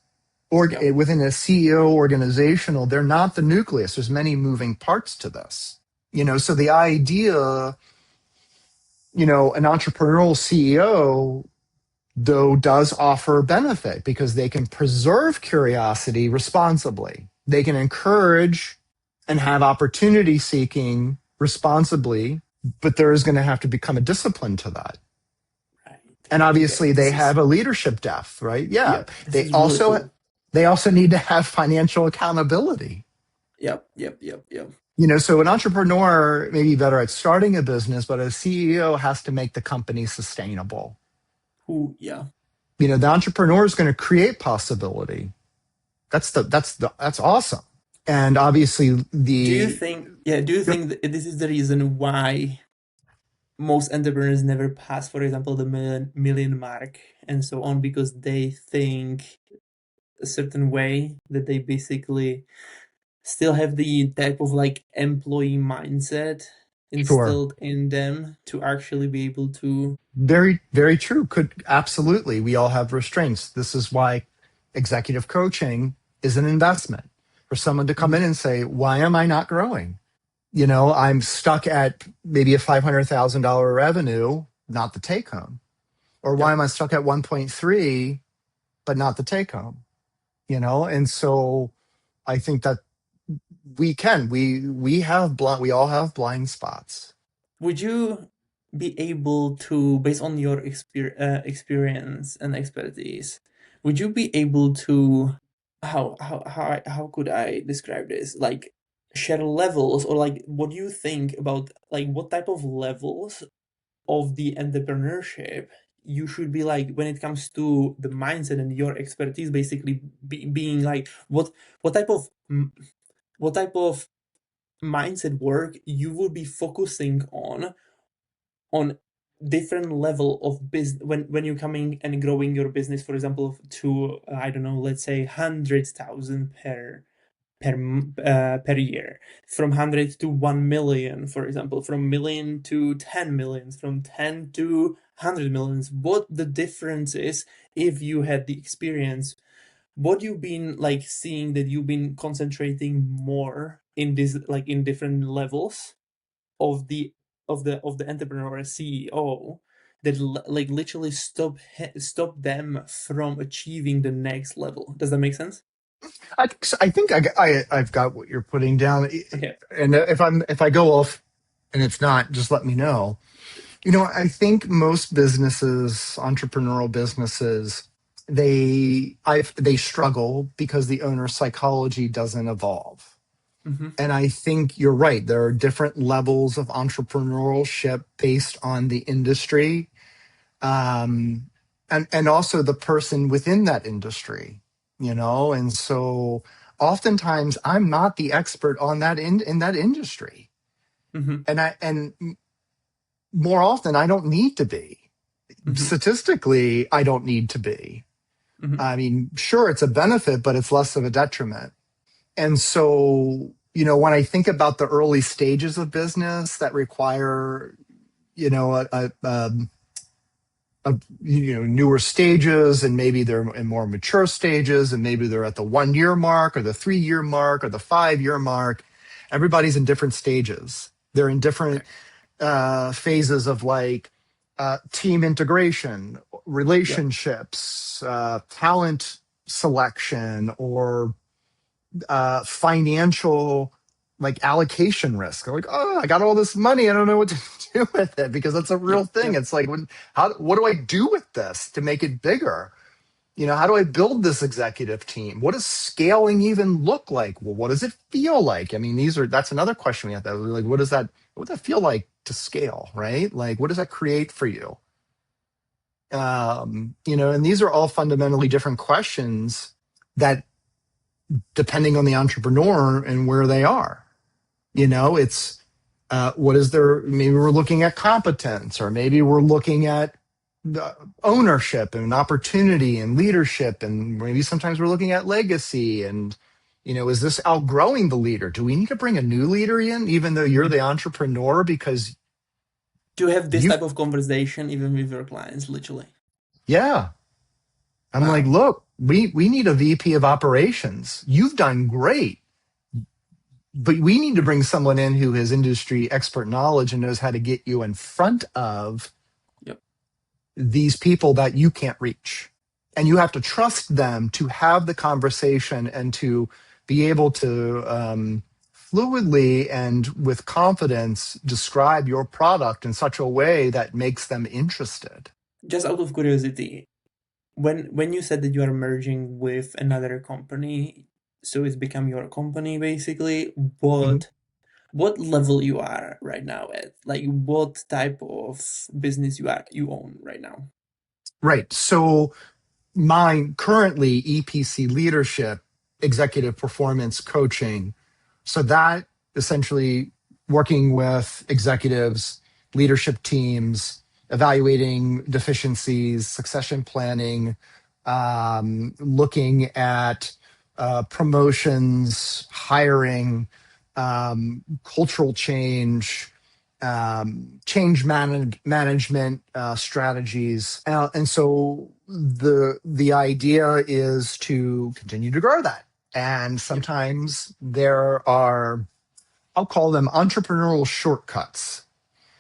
Or Yep. within a CEO organizational, they're not the nucleus. There's many moving parts to this. So the idea, an entrepreneurial CEO, though, does offer benefit because they can preserve curiosity responsibly. They can encourage and have opportunity seeking responsibly, but there is going to have to become a discipline to that. Right. And Okay. obviously they This have is, a leadership depth, right? Yeah. yep. This They is really also cool. they also need to have financial accountability. Yep. Yep. Yep. Yep. So an entrepreneur may be better at starting a business, but a CEO has to make the company sustainable. Ooh, yeah. The entrepreneur is going to create possibility. That's awesome. And obviously Do you the think, yeah, do you think that this is the reason why most entrepreneurs never pass, for example, the million mark and so on, because they think a certain way that they basically still have the type of like employee mindset sure, instilled in them to actually be able to. very, very true. Could absolutely. We all have restraints. This is why executive coaching is an investment for someone to come Mhm. in and say, why am I not growing? I'm stuck at maybe a $500,000 revenue, not the take home. Or why Yep. am I stuck at 1.3, but not the take home? And so I think that we all have blind spots. Would you be able to, based on your experience and expertise, would you be able to, how could I describe this? Like share levels, or like what do you think about like what type of levels of the entrepreneurship you should be like when it comes to the mindset and your expertise, basically being like what type of what type of mindset work you would be focusing on different level of business when you're coming and growing your business, for example, to I don't know, let's say 100,000 per year, from 100 to 1 million, for example, from million to 10 millions, from 10 to 100 millions. What the difference is, if you had the experience, what you've been like seeing that you've been concentrating more in this, like in different levels of the entrepreneur or CEO, that like literally stop them from achieving the next level. Does that make sense? I think I've got what you're putting down. Okay. And if I go off and it's not, just let me know. I think most businesses, entrepreneurial businesses, they struggle because the owner psychology doesn't evolve. Mm-hmm. And I think you're right. There are different levels of entrepreneurship based on the industry. Um, and also the person within that industry, and so oftentimes I'm not the expert on that in that industry, Mm-hmm. and more often I don't need to be. Mm-hmm. Statistically, I don't need to be. Mm-hmm. I mean, sure, it's a benefit, but it's less of a detriment. And so, when I think about the early stages of business that require, you know, newer stages, and maybe they're in more mature stages, and maybe they're at the 1 year mark or the 3 year mark or the 5 year mark. Everybody's in different stages. They're in different Okay. phases of like team integration, Yep. relationships, talent selection, or financial like allocation risk. They're like, oh, I got all this money, I don't know what to do with it, because that's a real Yep. thing. Yep. It's like, what do I do with this to make it bigger? How do I build this executive team? What does scaling even look like? Well, what does it feel like? I mean, that's another question we have to have. Like, what does that feel like to scale, right? Like, what does that create for you? And these are all fundamentally different questions that, depending on the entrepreneur and where they are, it's what is their, maybe we're looking at competence, or maybe we're looking at the ownership and opportunity and leadership, and maybe sometimes we're looking at legacy, and is this outgrowing the leader? Do we need to bring a new leader in even though you're the Mm-hmm. entrepreneur, because To have this you type of conversation even with your clients, literally. yeah, I'm like, Wow. look, we need a VP of operations. You've done great, but we need to bring someone in who has industry expert knowledge and knows how to get you in front of Yep. these people that you can't reach. And you have to trust them to have the conversation and to be able to fluidly and with confidence describe your product in such a way that makes them interested. Just out of curiosity, when you said that you are merging with another company, so it's become your company basically, Mhm. what level you are right now at? Like what type of business you own right now? Right. So mine currently EPC leadership, executive performance coaching. So that essentially working with executives, leadership teams, evaluating deficiencies, succession planning, looking at promotions, hiring, cultural change, change management strategies, and so the idea is to continue to grow that. And Yep. sometimes there are, I'll call them entrepreneurial shortcuts,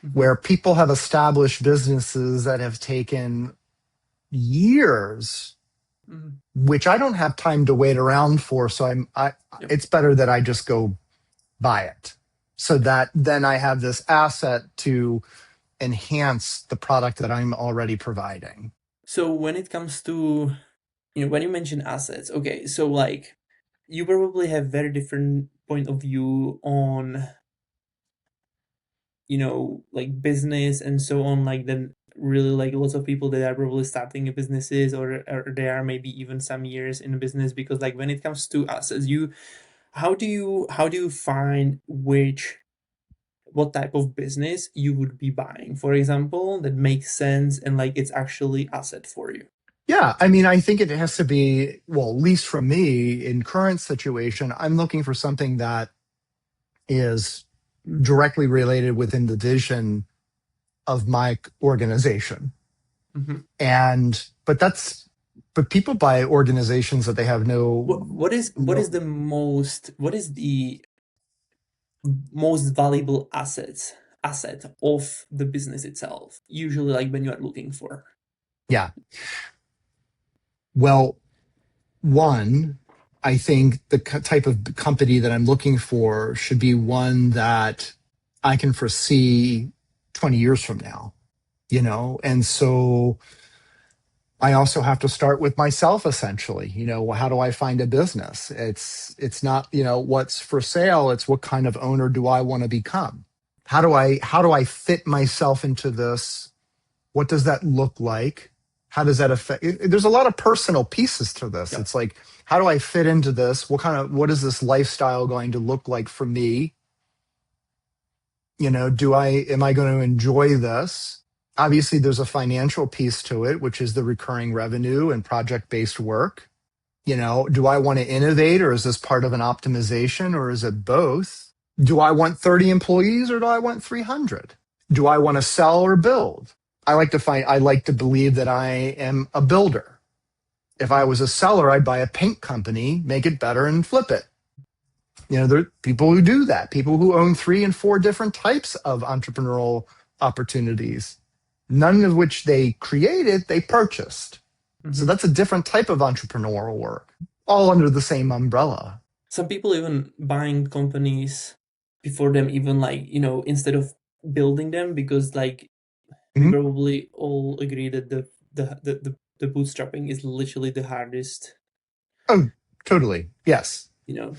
Mm-hmm. where people have established businesses that have taken years, Mm-hmm. which I don't have time to wait around for. So Yep. it's better that I just go buy it, so that then I have this asset to enhance the product that I'm already providing. So when it comes to, when you mention assets, okay, so like you probably have very different point of view on, like business and so on, like then really like lots of people that are probably starting a businesses, or they are maybe even some years in a business, because like when it comes to assets, how do you find what type of business you would be buying, for example, that makes sense and like it's actually asset for you? Yeah, I mean, I think it has to be, well, at least for me in current situation, I'm looking for something that is directly related within the vision of my organization. Hmm. But people buy organizations that they have What is the most valuable asset of the business itself, usually like when you are looking for? yeah. Well, one, I think the type of company that I'm looking for should be one that I can foresee 20 years from now, And so I also have to start with myself, essentially. How do I find a business? It's not, what's for sale, it's what kind of owner do I want to become? How do I fit myself into this? What does that look like? How does that affect? There's a lot of personal pieces to this. Yeah. It's like, how do I fit into this? What is this lifestyle going to look like for me? Am I going to enjoy this? Obviously, there's a financial piece to it, which is the recurring revenue and project based work. Do I want to innovate, or is this part of an optimization, or is it both? Do I want 30 employees, or do I want 300? Do I want to sell or build? I like to believe that I am a builder. If I was a seller, I'd buy a paint company, make it better, and flip it. There are people who do that, people who own 3 and 4 different types of entrepreneurial opportunities, none of which they created, they purchased. So Hmm. that's a different type of entrepreneurial work, all under the same umbrella. Some people even buying companies before them even like, instead of building them, because like we Mhm. probably all agree that the bootstrapping is literally the hardest, Oh, totally. Yes. you know,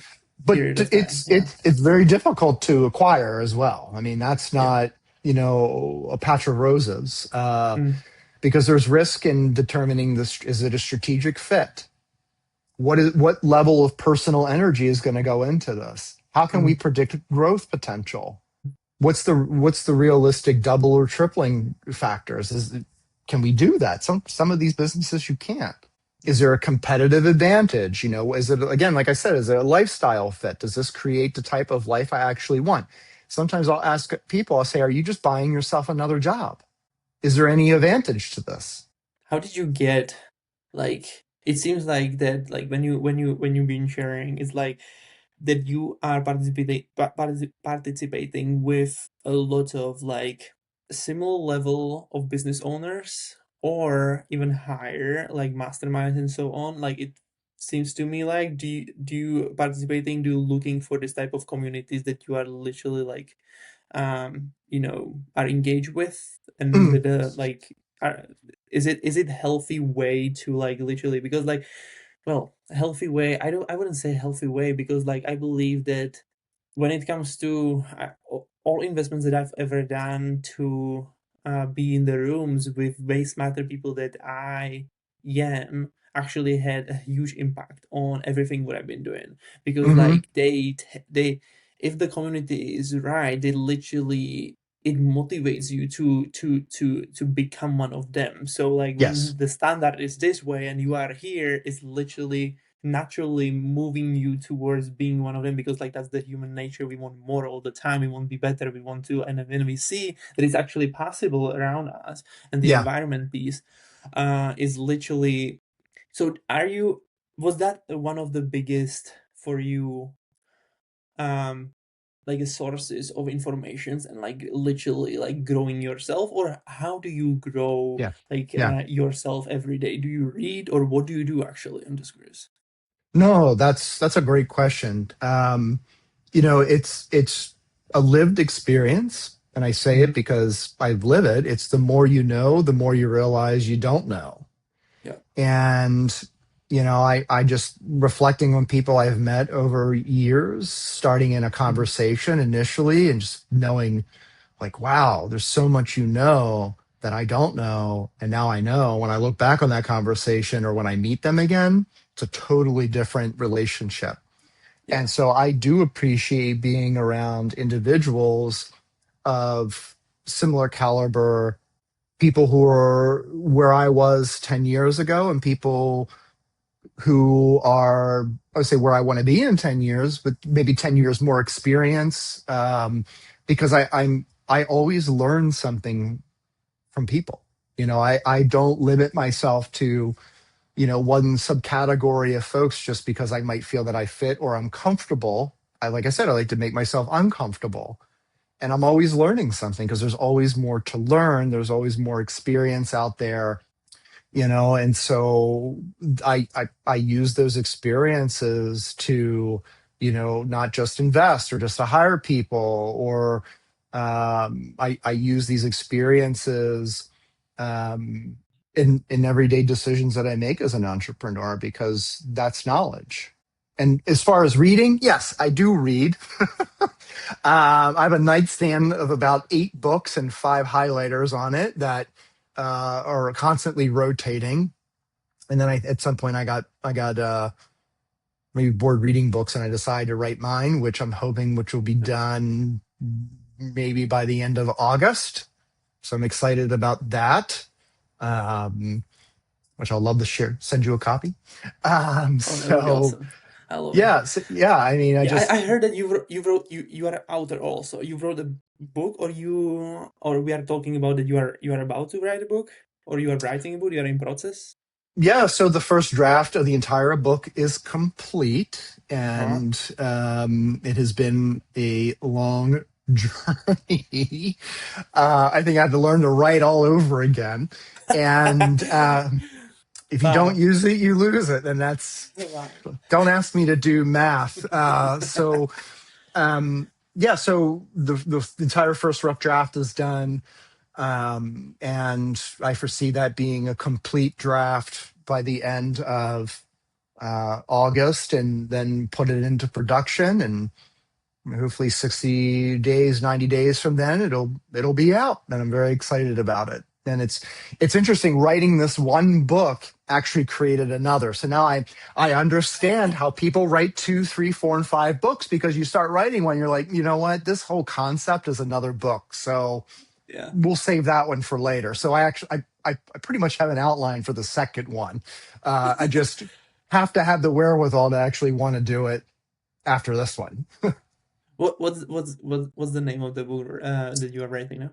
But period of time. it's Yeah. it's very difficult to acquire as well. I mean, that's Yeah. not, a patch of roses, Mm, because there's risk in determining this. Is it a strategic fit? What level of personal energy is going to go into this? How can we mm, predict growth potential? What's the realistic double or tripling factors? Can we do that? Some of these businesses you can't. Is there a competitive advantage? Is it, again, like I said, is it a lifestyle fit? Does this create the type of life I actually want? Sometimes I'll ask people, I'll say, are you just buying yourself another job? Is there any advantage to this? how did you get, like, it seems like that, like when you've been sharing, it's like that you are participating with a lot of like similar level of business owners, or even higher, like masterminds and so on. Like, it seems to me like, do you looking for this type of communities that you are literally like, are engaged with, and Mm, with a like, are, is it healthy way to like literally, because like, well, a healthy way, I wouldn't say healthy way, because like I believe that when it comes to all investments that I've ever done to be in the rooms with base matter people that I am, actually had a huge impact on everything what I've been doing, because hmm. like they, if the community is right, they literally, it motivates you to become one of them. So like Yes. when the standard is this way and you are here, it's literally naturally moving you towards being one of them, because like that's the human nature. We want more all the time, we want to be better, we want to, and then we see that it's actually possible around us, and the Yeah. environment piece is literally. So are you, was that one of the biggest for you, um like sources of informations, and like literally like growing yourself, or how do you grow Yeah. like Yeah. yourself every day? Do you read, or what do you do actually? I'm just curious. No, that's a great question. It's a lived experience, and I say it Hmm. because I live it. It's the more you know, the more you realize you don't know. Yeah. And I just reflecting on people I've met over years, starting in a Hmm. conversation initially, and just knowing, like, wow, there's so much that I don't know, and now I know. When I look back on that conversation or when I meet them again, it's a totally different relationship. Yeah. And so I do appreciate being around individuals of similar caliber, people who are where I was 10 years ago, and people who are, I would say, where I want to be in 10 years, but maybe 10 years more experience. Because I always learn something from people. I don't limit myself to, one subcategory of folks just because I might feel that I fit or I'm comfortable. Like I said, I like to make myself uncomfortable. And I'm always learning something because there's always more to learn. There's always more experience out there, and so I use those experiences to, not just invest or just to hire people, or I use these experiences um, in everyday decisions that I make as an entrepreneur, because that's knowledge. And as far as reading, yes, I do read. I have a nightstand of about 8 books and 5 highlighters on it that are constantly rotating. And then at some point I got maybe bored reading books, and I decided to write mine, which I'm hoping which will be done maybe by the end of August. So I'm excited about that. Um, which I'll love to share, send you a copy. Oh, that would be So awesome. I love it. yeah, so, yeah. I mean, I Yeah, I just heard that you are an author also. You wrote a book, or we are talking about that you are about to write a book, or you are writing a book. You are in process. yeah. So the first draft of the entire book is complete, Uh-huh. and it has been a long journey. I think I had to learn to write all over again, and if you don't Wow. use it, you lose it, and that's Wow. don't ask me to do math. Yeah, so the entire first rough draft is done, and I foresee that being a complete draft by the end of August, and then put it into production, and hopefully 60 days, 90 days from then it'll be out, and I'm very excited about it. And it's interesting, writing this one book actually created another. So now I understand how people write 2, 3, 4, and 5 books, because you start writing one, you're like, you know what, this whole concept is another book, so Yeah. we'll save that one for later. So I pretty much have an outline for the second one. I just have to have the wherewithal to actually want to do it after this one. What's the name of the book that you are writing now?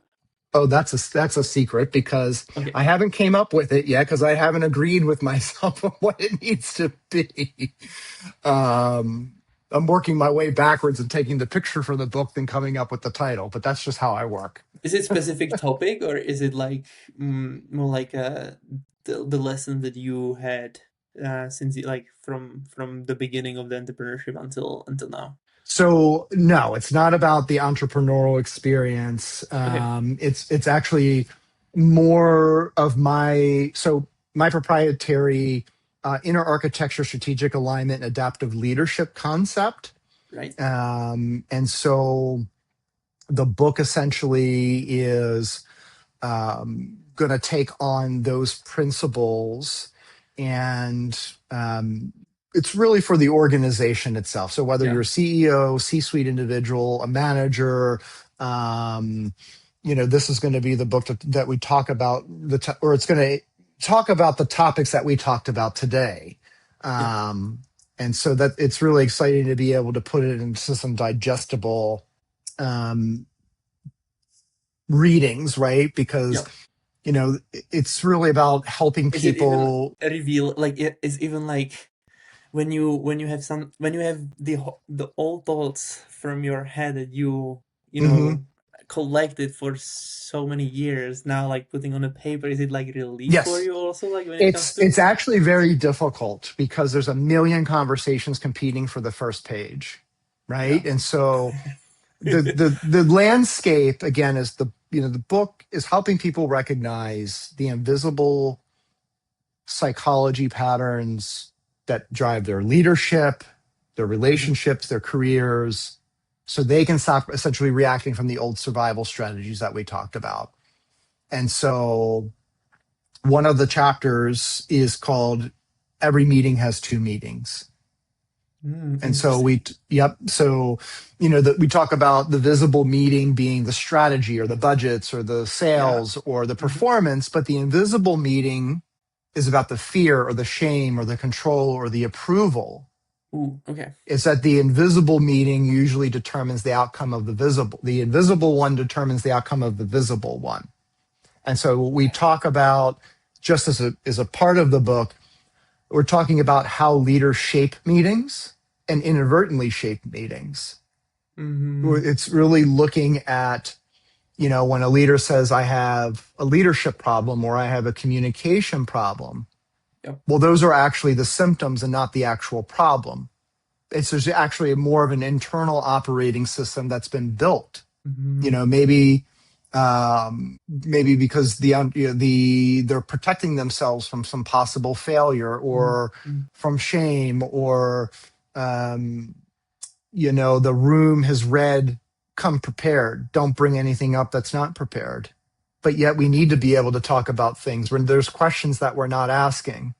Oh, that's a secret, because Okay. I haven't came up with it yet, because I haven't agreed with myself on what it needs to be. Um, I'm working my way backwards and taking the picture for the book, then coming up with the title. But that's just how I work. Is it specific topic, or is it like more like the lesson that you had since like from the beginning of the entrepreneurship until now? So no, it's not about the entrepreneurial experience. Okay. It's actually more of my proprietary inner architecture, strategic alignment, and adaptive leadership concept. Right. And so the book essentially is going to take on those principles, and it's really for the organization itself. So whether Yeah. you're a CEO, C-suite individual, a manager, um, this is going to be the book that we talk about or it's going to talk about the topics that we talked about today. Yeah. Um, and so that it's really exciting to be able to put it into some digestible um, readings, right? Because Yeah. it's really about helping Is it even people. a reveal? Like it is even like when you have the old thoughts from your head that you Mhm. know collected for so many years, now like putting on a paper, is it like relief for Yes, you also, like when it comes it's to it's actually very difficult, because there's a million conversations competing for the first page, yeah. right? And so the landscape again is the book is helping people recognize the invisible psychology patterns that drive their leadership, their Mhm. relationships, their careers, so they can stop essentially reacting from the old survival strategies that we talked about. And so one of the chapters is called Every Meeting Has Two Meetings. And so Interesting. yep. So, that we talk about the visible meeting being the strategy or the budgets or the Yeah. sales or the Hmm. performance, but the invisible meeting is about the fear or the shame or the control or the approval. Ooh, okay. Is that the invisible meeting usually determines the outcome of the visible. The invisible one determines the outcome of the visible one. And so we talk about, just as a part of the book, we're talking about how leaders shape meetings and inadvertently shape meetings. Hmm. It's really looking at, when a leader says, I have a leadership problem or I have a communication problem. Yep. Well, those are actually the symptoms and not the actual problem. There's actually more of an internal operating system that's been built. Hmm. Maybe because they're protecting themselves from some possible failure or Hmm. from shame, or um, the room has read, come prepared, don't bring anything up that's not prepared. but yet we need to be able to talk about things when there's questions that we're not asking.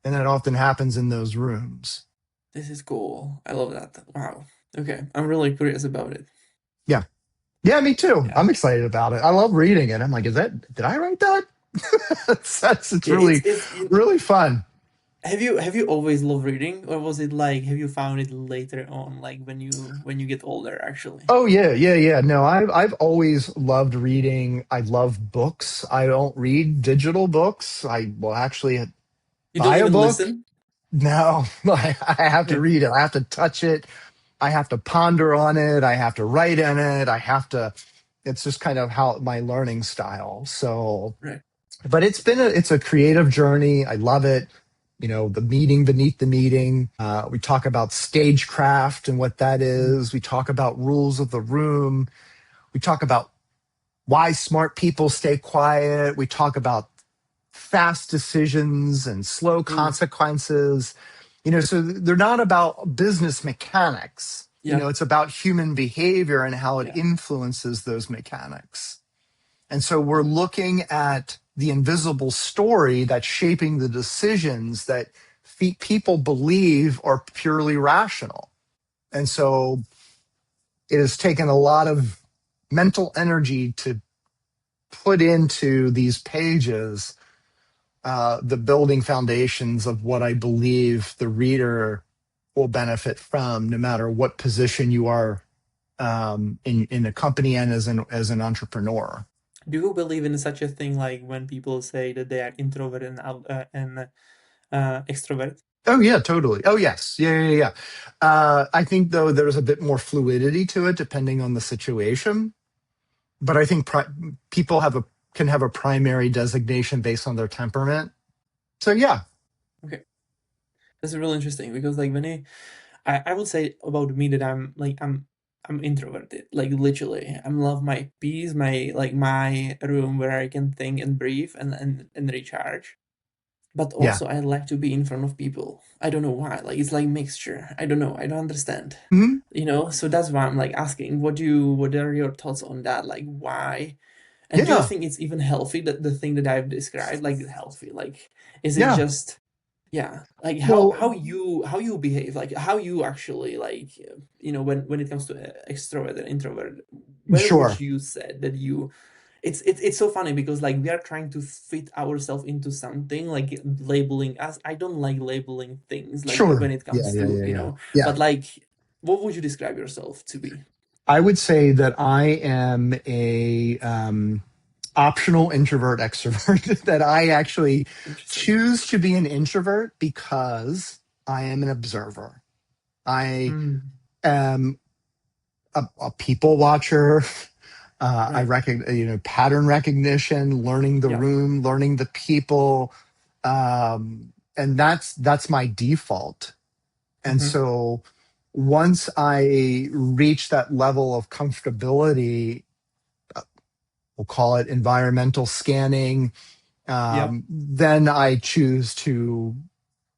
And that often happens in those rooms. This is cool. I love that. Wow. Okay. I'm really curious about it. Yeah. Yeah, me too. Yeah. I'm excited about it. I love reading it. I'm like, did I write that? It's Yeah, really, it's really fun. have you always loved reading, or was it like have you found it later on, like when you get older actually? Oh yeah, yeah, yeah. No, I've always loved reading. I love books. I don't read digital books. I will actually You don't buy a even book. listen? No, I have to Okay. read it. I have to touch it. I have to ponder on it. I have to write in it. I have to. It's just kind of how my learning style. So, Right. but it's a creative journey. I love it. You know, the meeting beneath the meeting. We talk about stagecraft and what that Mm. is. We talk about rules of the room. We talk about why smart people stay quiet. We talk about fast decisions and slow Ooh. consequences. You know, so they're not about business mechanics. You Yeah. know, it's about human behavior and how it Yeah. influences those mechanics. And so we're Love it. looking at the invisible story that's shaping the decisions that people believe are purely rational. And so it has taken a lot of mental energy to put into these pages the building foundations of what I believe the reader will benefit from, no matter what position you are in a company and as an entrepreneur. Do you believe in such a thing like when people say that they are introvert and extrovert? Oh yeah, totally. Oh yes, yeah, yeah, yeah. I think though there's a bit more fluidity to it depending on the situation, but I think people can have a primary designation based on their temperament. So yeah, Okay. That's really interesting because like when I would say about me that I'm introverted, like literally. I love my peace, my room where I can think and breathe and recharge. But yeah. also I like to be in front of people. I don't know why. Like it's like mixture. I don't know. I don't understand. Mhm. So that's why I'm like asking, what are your thoughts on that? Like why? And do you Yeah, think it's even healthy that the thing that I've described, like healthy? Like is it yeah. just yeah, like Well, how you behave, like how you actually like when it comes to extrovert and introvert, where would sure, you say that you it's so funny because like we are trying to fit ourselves into something like labeling us. I don't like labeling things like when sure. it Yeah, comes yeah, to yeah, yeah. Yeah. but like what would you describe yourself to be? I would say that I am a optional introvert extrovert. That I actually Interesting. choose to be an introvert because I am an observer. I Mm, am a people watcher. I right. recognize, pattern recognition, learning the Yeah. room, learning the people, and that's my default. And Hmm. so once I reach that level of comfortability, we'll call it environmental scanning, Yeah. then I choose to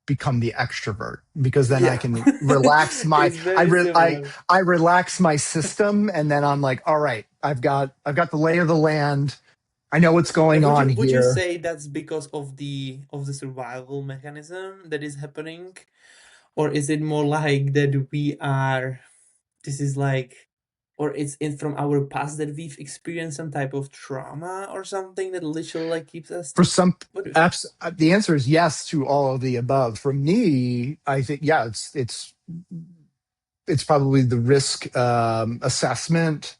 become the extrovert because then I Yeah. can relax my It's very similar. I relax my system, and then I'm like, all right, I've got the lay of the land. I know what's going And would on you would you here. say that's because of the survival mechanism that is happening, or is it more like that we are? This is like, or it's in from our past that we've experienced some type of trauma or something that literally like keeps us. For some What do you think? the answer is yes to all of the above. For me, I think yeah, it's probably the risk assessment,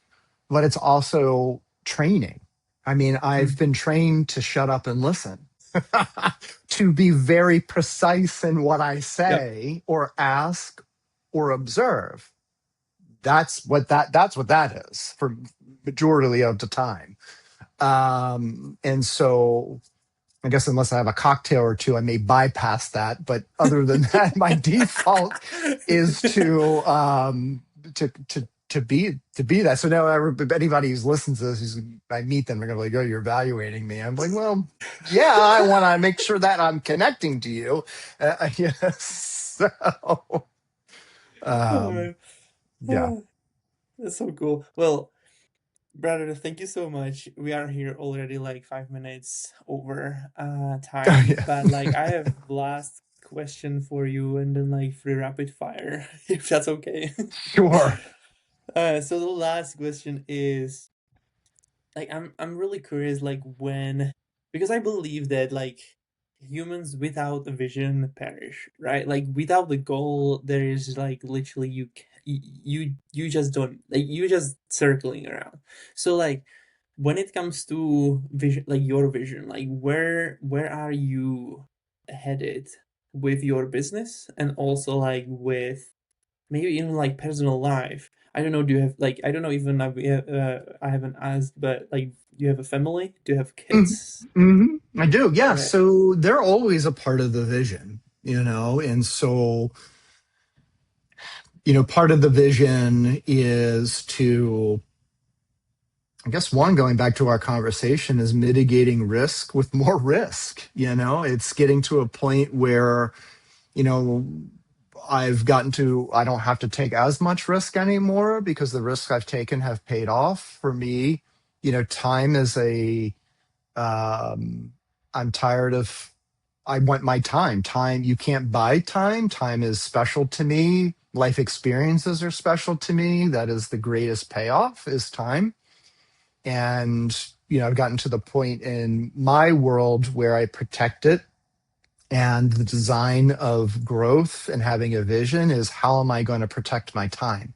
but it's also training. I mean, I've Mm, been trained to shut up and listen, to be very precise in what I yeah. say or ask or observe. That's what that is for majority of the time. And so I guess unless I have a cocktail or two, I may bypass that. But other than that, my default is to be that. So now anybody who's listens to this, I meet them, they're gonna be like, "Oh, you're evaluating me." I'm like, "Well, yeah, I want to make sure that I'm connecting to you." Yes. So, um, Oh, yeah. oh, that's so cool. Well, Brother, thank you so much. We are here already like 5 minutes over Oh, time, yeah. but like I have last question for you and then like free rapid fire, if that's okay. Sure. So the last question is like I'm really curious like when, because I believe that like humans without a vision perish, right? Like without the goal there is like literally you just don't, like you just circling around. So like when it comes to vision, like your vision, like where are you headed with your business and also like with maybe even like personal life? I don't know, do you have like, I don't know, even I haven't asked, but like do you have a family, do you have kids? I do. Yeah. Right. So they're always a part of the vision, and so, part of the vision is to, I guess, one, going back to our conversation, is mitigating risk with more risk. It's getting to a point where, you know, I don't have to take as much risk anymore because the risks I've taken have paid off for me. Time is um, I'm tired of, I want my time. Time, you can't buy time. Time is special to me. Life experiences are special to me. That is the greatest payoff, is time. And, I've gotten to the point in my world where I protect it. And the design of growth and having a vision is, how am I going to protect my time?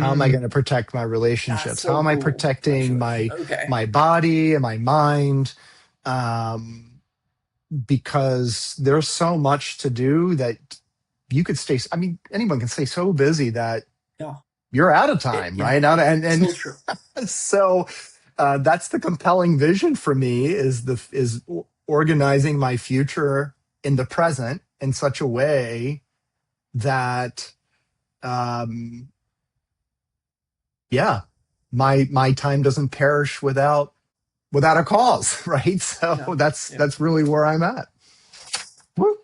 How am I going Mm, to protect my that's relationships? How so am I cool, protecting actually. my Okay. my body and my mind? Um, because there's so much to do that you could stay. I mean, anyone can stay so busy that Yeah. you're out of time, Yeah. right? And So true. so that's the compelling vision for me, is organizing my future in the present in such a way that, um, yeah, my time doesn't perish without a cause, right? So Yeah. that's Yeah. that's really where I'm at. Woo.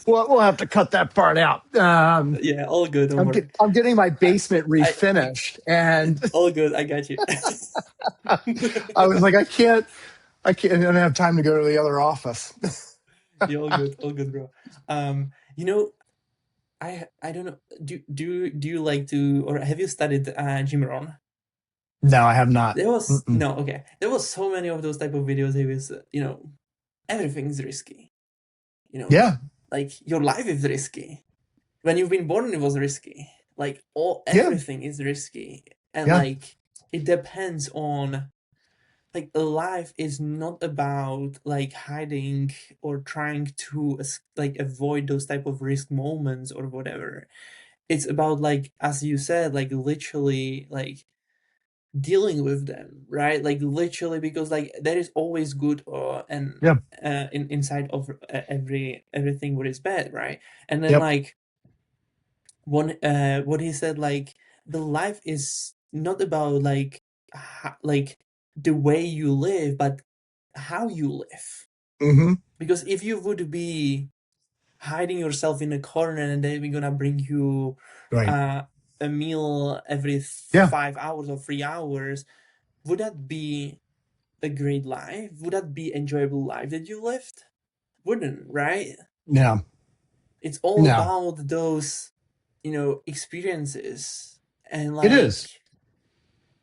We'll have to cut that part out. Yeah, all good, don't worry. I'm getting my basement I refinished, and all good, I got you. I was like, I don't have time to go to the other office. You're all good, bro. You know, I don't know. Do you like to, or have you studied Jim Rohn? No, I have not. There was Mm-mm. no, okay. There was so many of those type of videos. He was, everything's risky. You know, Yeah, like your life is risky. When you've been born, it was risky. Like yeah, everything is risky, and yeah. like it depends on, like life is not about like hiding or trying to like avoid those type of risk moments or whatever. It's about, like as you said, like literally like dealing with them, right? Like literally, because like there is always good and Yeah. inside of everything what is bad, right? And then Yep. like one what he said, like the life is not about like like the way you live, but how you live. Hmm. Because if you would be hiding yourself in a corner and they're gonna bring you Right. uh, a meal every Yeah. 5 hours or 3 hours, would that be a great life? Would that be enjoyable life that you lived? Wouldn't, right? No. It's all No. about those, experiences and It is. like,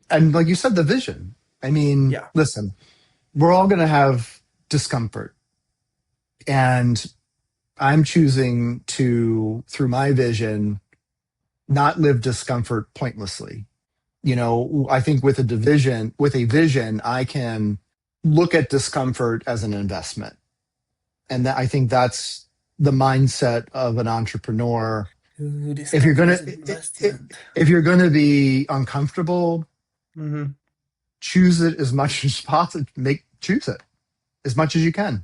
And like you said, the vision. I mean, yeah. listen, we're all going to have discomfort. And I'm choosing to, through my vision, not live discomfort pointlessly. I think with a vision, I can look at discomfort as an investment. And I think that's the mindset of an entrepreneur. Ooh, If you're discomfort gonna is an investment. if you're gonna be uncomfortable, Hmm. choose it as much as possible. Choose it as much as you can.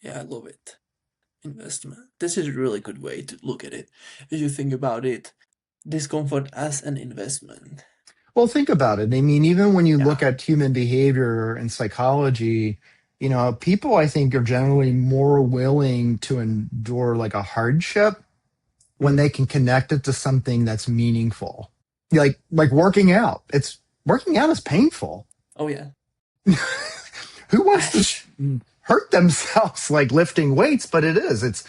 Yeah, I love it. Investment. This is a really good way to look at it. If you think about it, discomfort as an investment. Well, think about it. I mean, even when you look Yeah. at human behavior and psychology, people, I think, are generally more willing to endure like a hardship when they Mm. can connect it to something that's meaningful. Like working out. It's working out is painful. Oh yeah. Who wants to hurt themselves like lifting weights? But it is. It's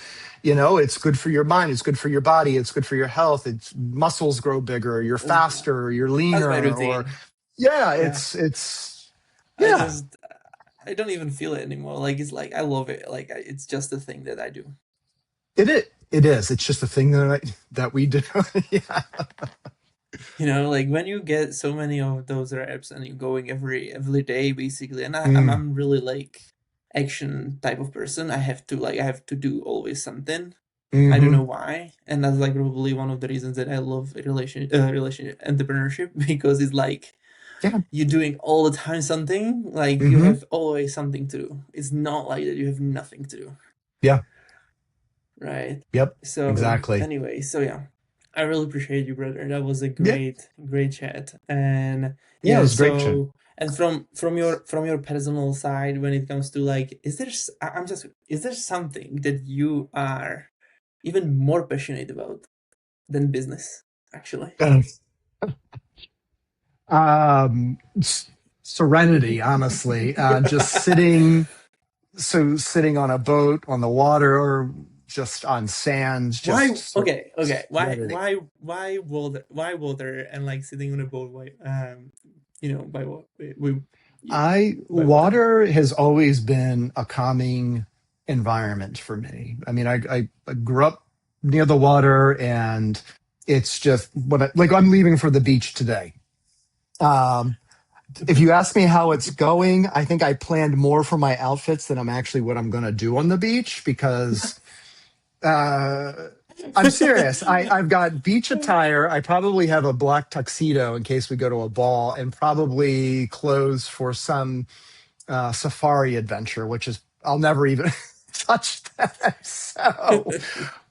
good for your mind. It's good for your body. It's good for your health. It's muscles grow bigger. You're That's faster. You're that's my leaner. Or routine. yeah, Yeah. it's I yeah. just I don't even feel it anymore. Like it's like I love it. Like it's just a thing that I do. It is. It's just a thing that we do. Yeah. Like when you get so many of those reps and you're going every day basically, and Mm, I'm really like action type of person. I have to do always something. I don't hmm. know why, and that's like probably one of the reasons that I love relationship entrepreneurship because it's like Yeah. you're doing all the time something. Like you Hmm. have always something to do. It's not like that you have nothing to do, Yeah. right? Yep. So Exactly. anyway, so yeah, I really appreciate you, brother. That was a Yeah. great chat. And Yeah. It yeah, was great, Chen. so and from your personal side, when it comes to like, I'm just, is there something that you are even more passionate about than business, actually? Serenity, honestly. Just sitting on a boat on the water or just on sand, Why? just Okay. serenity. Why water? Why water and like sitting on a boat? Why? By what? Yeah, I by water. Water has always been a calming environment for me. I mean, I grew up near the water, and it's just like I'm leaving for the beach today. Um, if you ask me how it's going, I think I planned more for my outfits than what I'm going to do on the beach because uh, I'm serious. I've got beach attire. I probably have a black tuxedo in case we go to a ball, and probably clothes for some safari adventure, which is I'll never even touch that. So,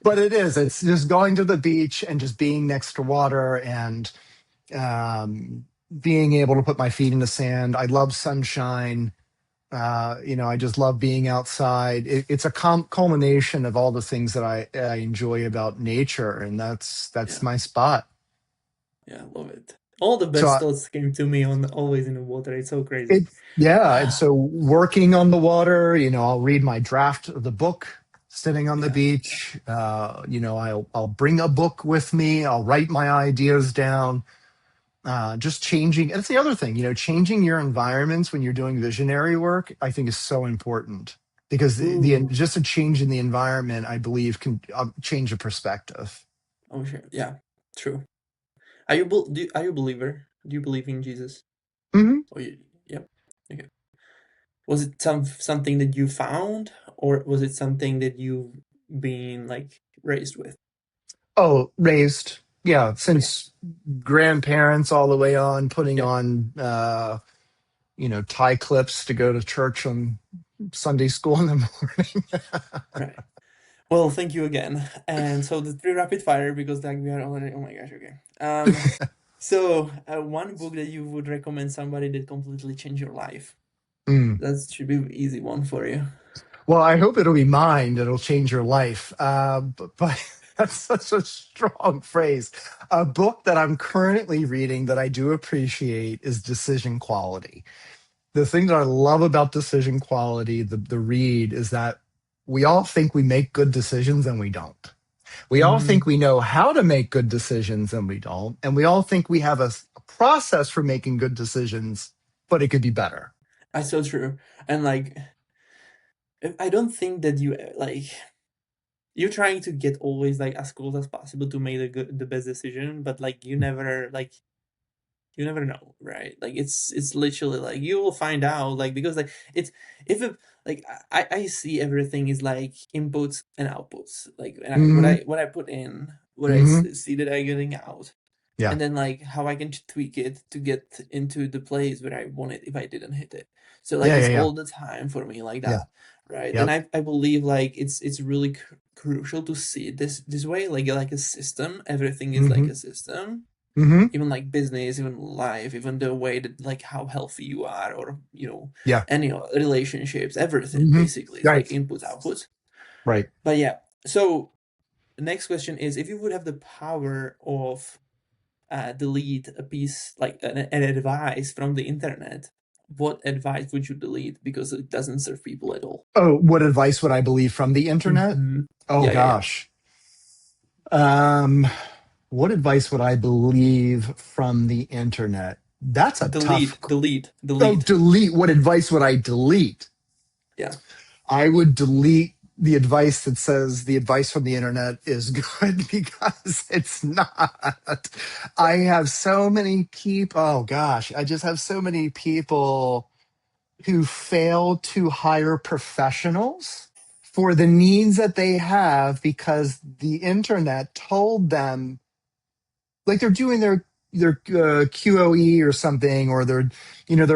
but it's just going to the beach and just being next to water and being able to put my feet in the sand. I love sunshine. I just love being outside. It's a culmination of all the things that I enjoy about nature, and that's Yeah, my spot. yeah, love it. All the So best thoughts came to me on always in the water. It's so crazy. it yeah, and so working on the water, I'll read my draft of the book sitting on the Yeah. beach. I'll bring a book with me. I'll write my ideas down. Just changing. That's the other thing, changing your environments when you're doing visionary work, I think is so important because the Ooh. just a change in the environment, I believe, can change the perspective. Oh sure. Yeah. True. Are you a believer? Do you believe in Jesus? Hmm. Oh, yep. Okay. Was it something that you found, or was it something that you've been like raised with? Oh, raised, yeah, Okay. since grandparents all the way on, putting Yep. on tie clips to go to church on Sunday school in the morning. Right. Well, thank you again. And so the three rapid fire because like we are already. Oh my gosh. Okay. So one book that you would recommend somebody that completely changed your life. Mm. That should be an easy one for you. Well, I hope it'll be mine that'll change your life. But that's such a strong phrase. A book that I'm currently reading that I do appreciate is Decision Quality. The thing that I love about Decision Quality, the read, is that we all think we make good decisions and we don't. We all think Mm, we know how to make good decisions and we don't. And we all think we have a process for making good decisions, but it could be better. that's so true. And like, I don't think that you're trying to get always like as close as possible to make the best decision, but like you never know, right? Like it's literally like you will find out, like because like it's if it like I see everything is like inputs and outputs, like and Hmm. what I put in, what Hmm. see that I'm getting out, Yeah. and then like how I can tweak it to get into the place where I want it if I didn't hit it. So like Yeah. it's Yeah. Yeah. all the time for me like Yeah. that, right? And Yep. I believe like it's really crucial to see it this way, like a system. Everything is like Hmm. a system, Hmm. even like business, even life, even the way that like how healthy you are, or Yeah. any relationships, everything Hmm. basically is like Right. inputs, outputs. Right. But yeah, so the next question is, if you would have the power of delete a piece like an advice from the internet, what advice would you delete because it doesn't serve people at all? Oh, what advice would I believe from the internet? Hmm. Oh Yeah, yeah, yeah. gosh. Um, what advice would I believe from the internet? That's a tough. Oh, Delete. delete. What advice would I delete? Yeah. I would delete the advice that says the advice from the internet is good because it's not. I have so many people. Oh gosh, I just have so many people who fail to hire professionals for the needs that they have because the internet told them, like they're doing their QOE or something, or they're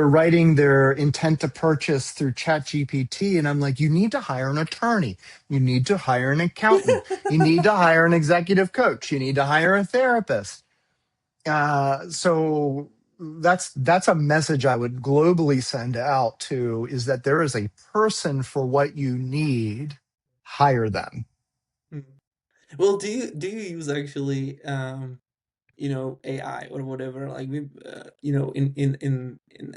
writing their intent to purchase through Chat GPT, and I'm like, you need to hire an attorney, you need to hire an accountant, you need to hire an executive coach, you need to hire a therapist. So that's a message I would globally send out to, is that there is a person for what you need. Hire them. Mm. Well, do you use actually AI or whatever, like in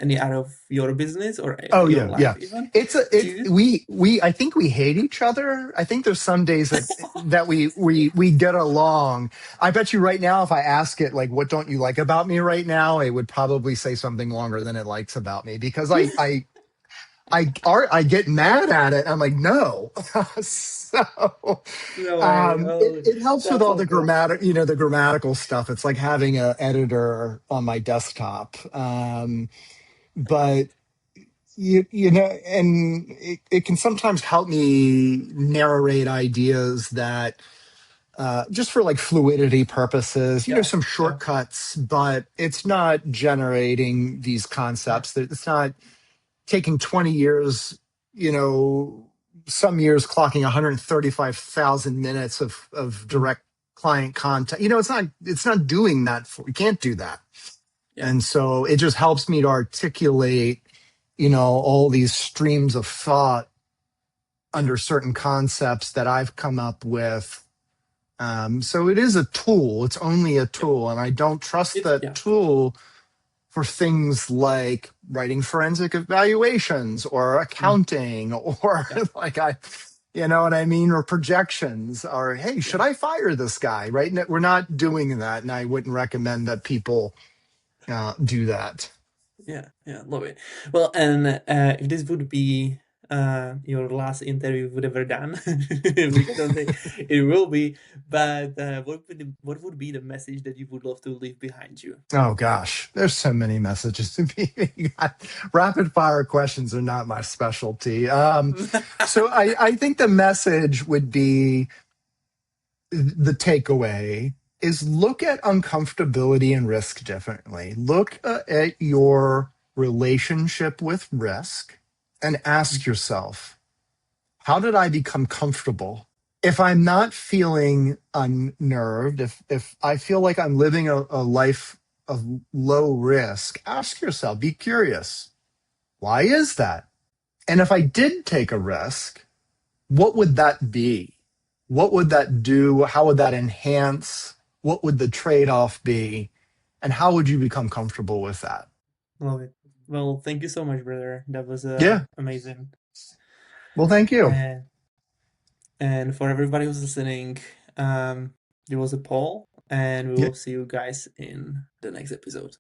any out of your business or Oh your yeah, yeah. life even? It's a Do it you? we I think we hate each other. I think there's some days that we get along. I bet you right now if I ask it like what don't you like about me right now, it would probably say something longer than it likes about me, because I get mad at it. I'm like, no. So No way. Oh, it helps with that's all the awesome. the grammatical stuff. It's like having an editor on my desktop. But and it can sometimes help me narrate ideas that just for like fluidity purposes, Yeah, some yeah, shortcuts, but it's not generating these yeah. concepts. It's not taking 20 years, some years clocking 135,000 minutes of Mm. direct client contact. It's not doing that. You can't do that. Yeah, And so it just helps me to articulate, all these streams of thought yeah. under certain concepts that I've come up with. So it is a tool. It's only a Yep. tool. And I don't trust It's that yeah. tool for things like writing forensic evaluations or Mm. accounting or Yeah, like you know what I mean? Or projections, or, hey, should yeah. I fire this guy? Right. We're not doing that. And I wouldn't recommend that people do that. Yeah, yeah, love it. Well, and if this would be your last interview you've ever done, which I don't think it will be, but what would be the message that you would love to leave behind you? Oh gosh, there's so many messages to be. Rapid fire questions are not my specialty. So I think the message would be, the takeaway is, look at uncomfortability and risk differently. Look at your relationship with risk and ask yourself, how did I become comfortable? If I'm not feeling unnerved, if I feel like I'm living a life of low risk, ask yourself, be curious. Why is that? And if I did take a risk, what would that be? What would that do? How would that enhance? What would the trade off be? And how would you become comfortable with that? Love it. Well, thank you so much, brother. That was Yeah. amazing. Well, thank you. And and for everybody who's listening, there was a poll, and we Yeah. will see you guys in the next episode.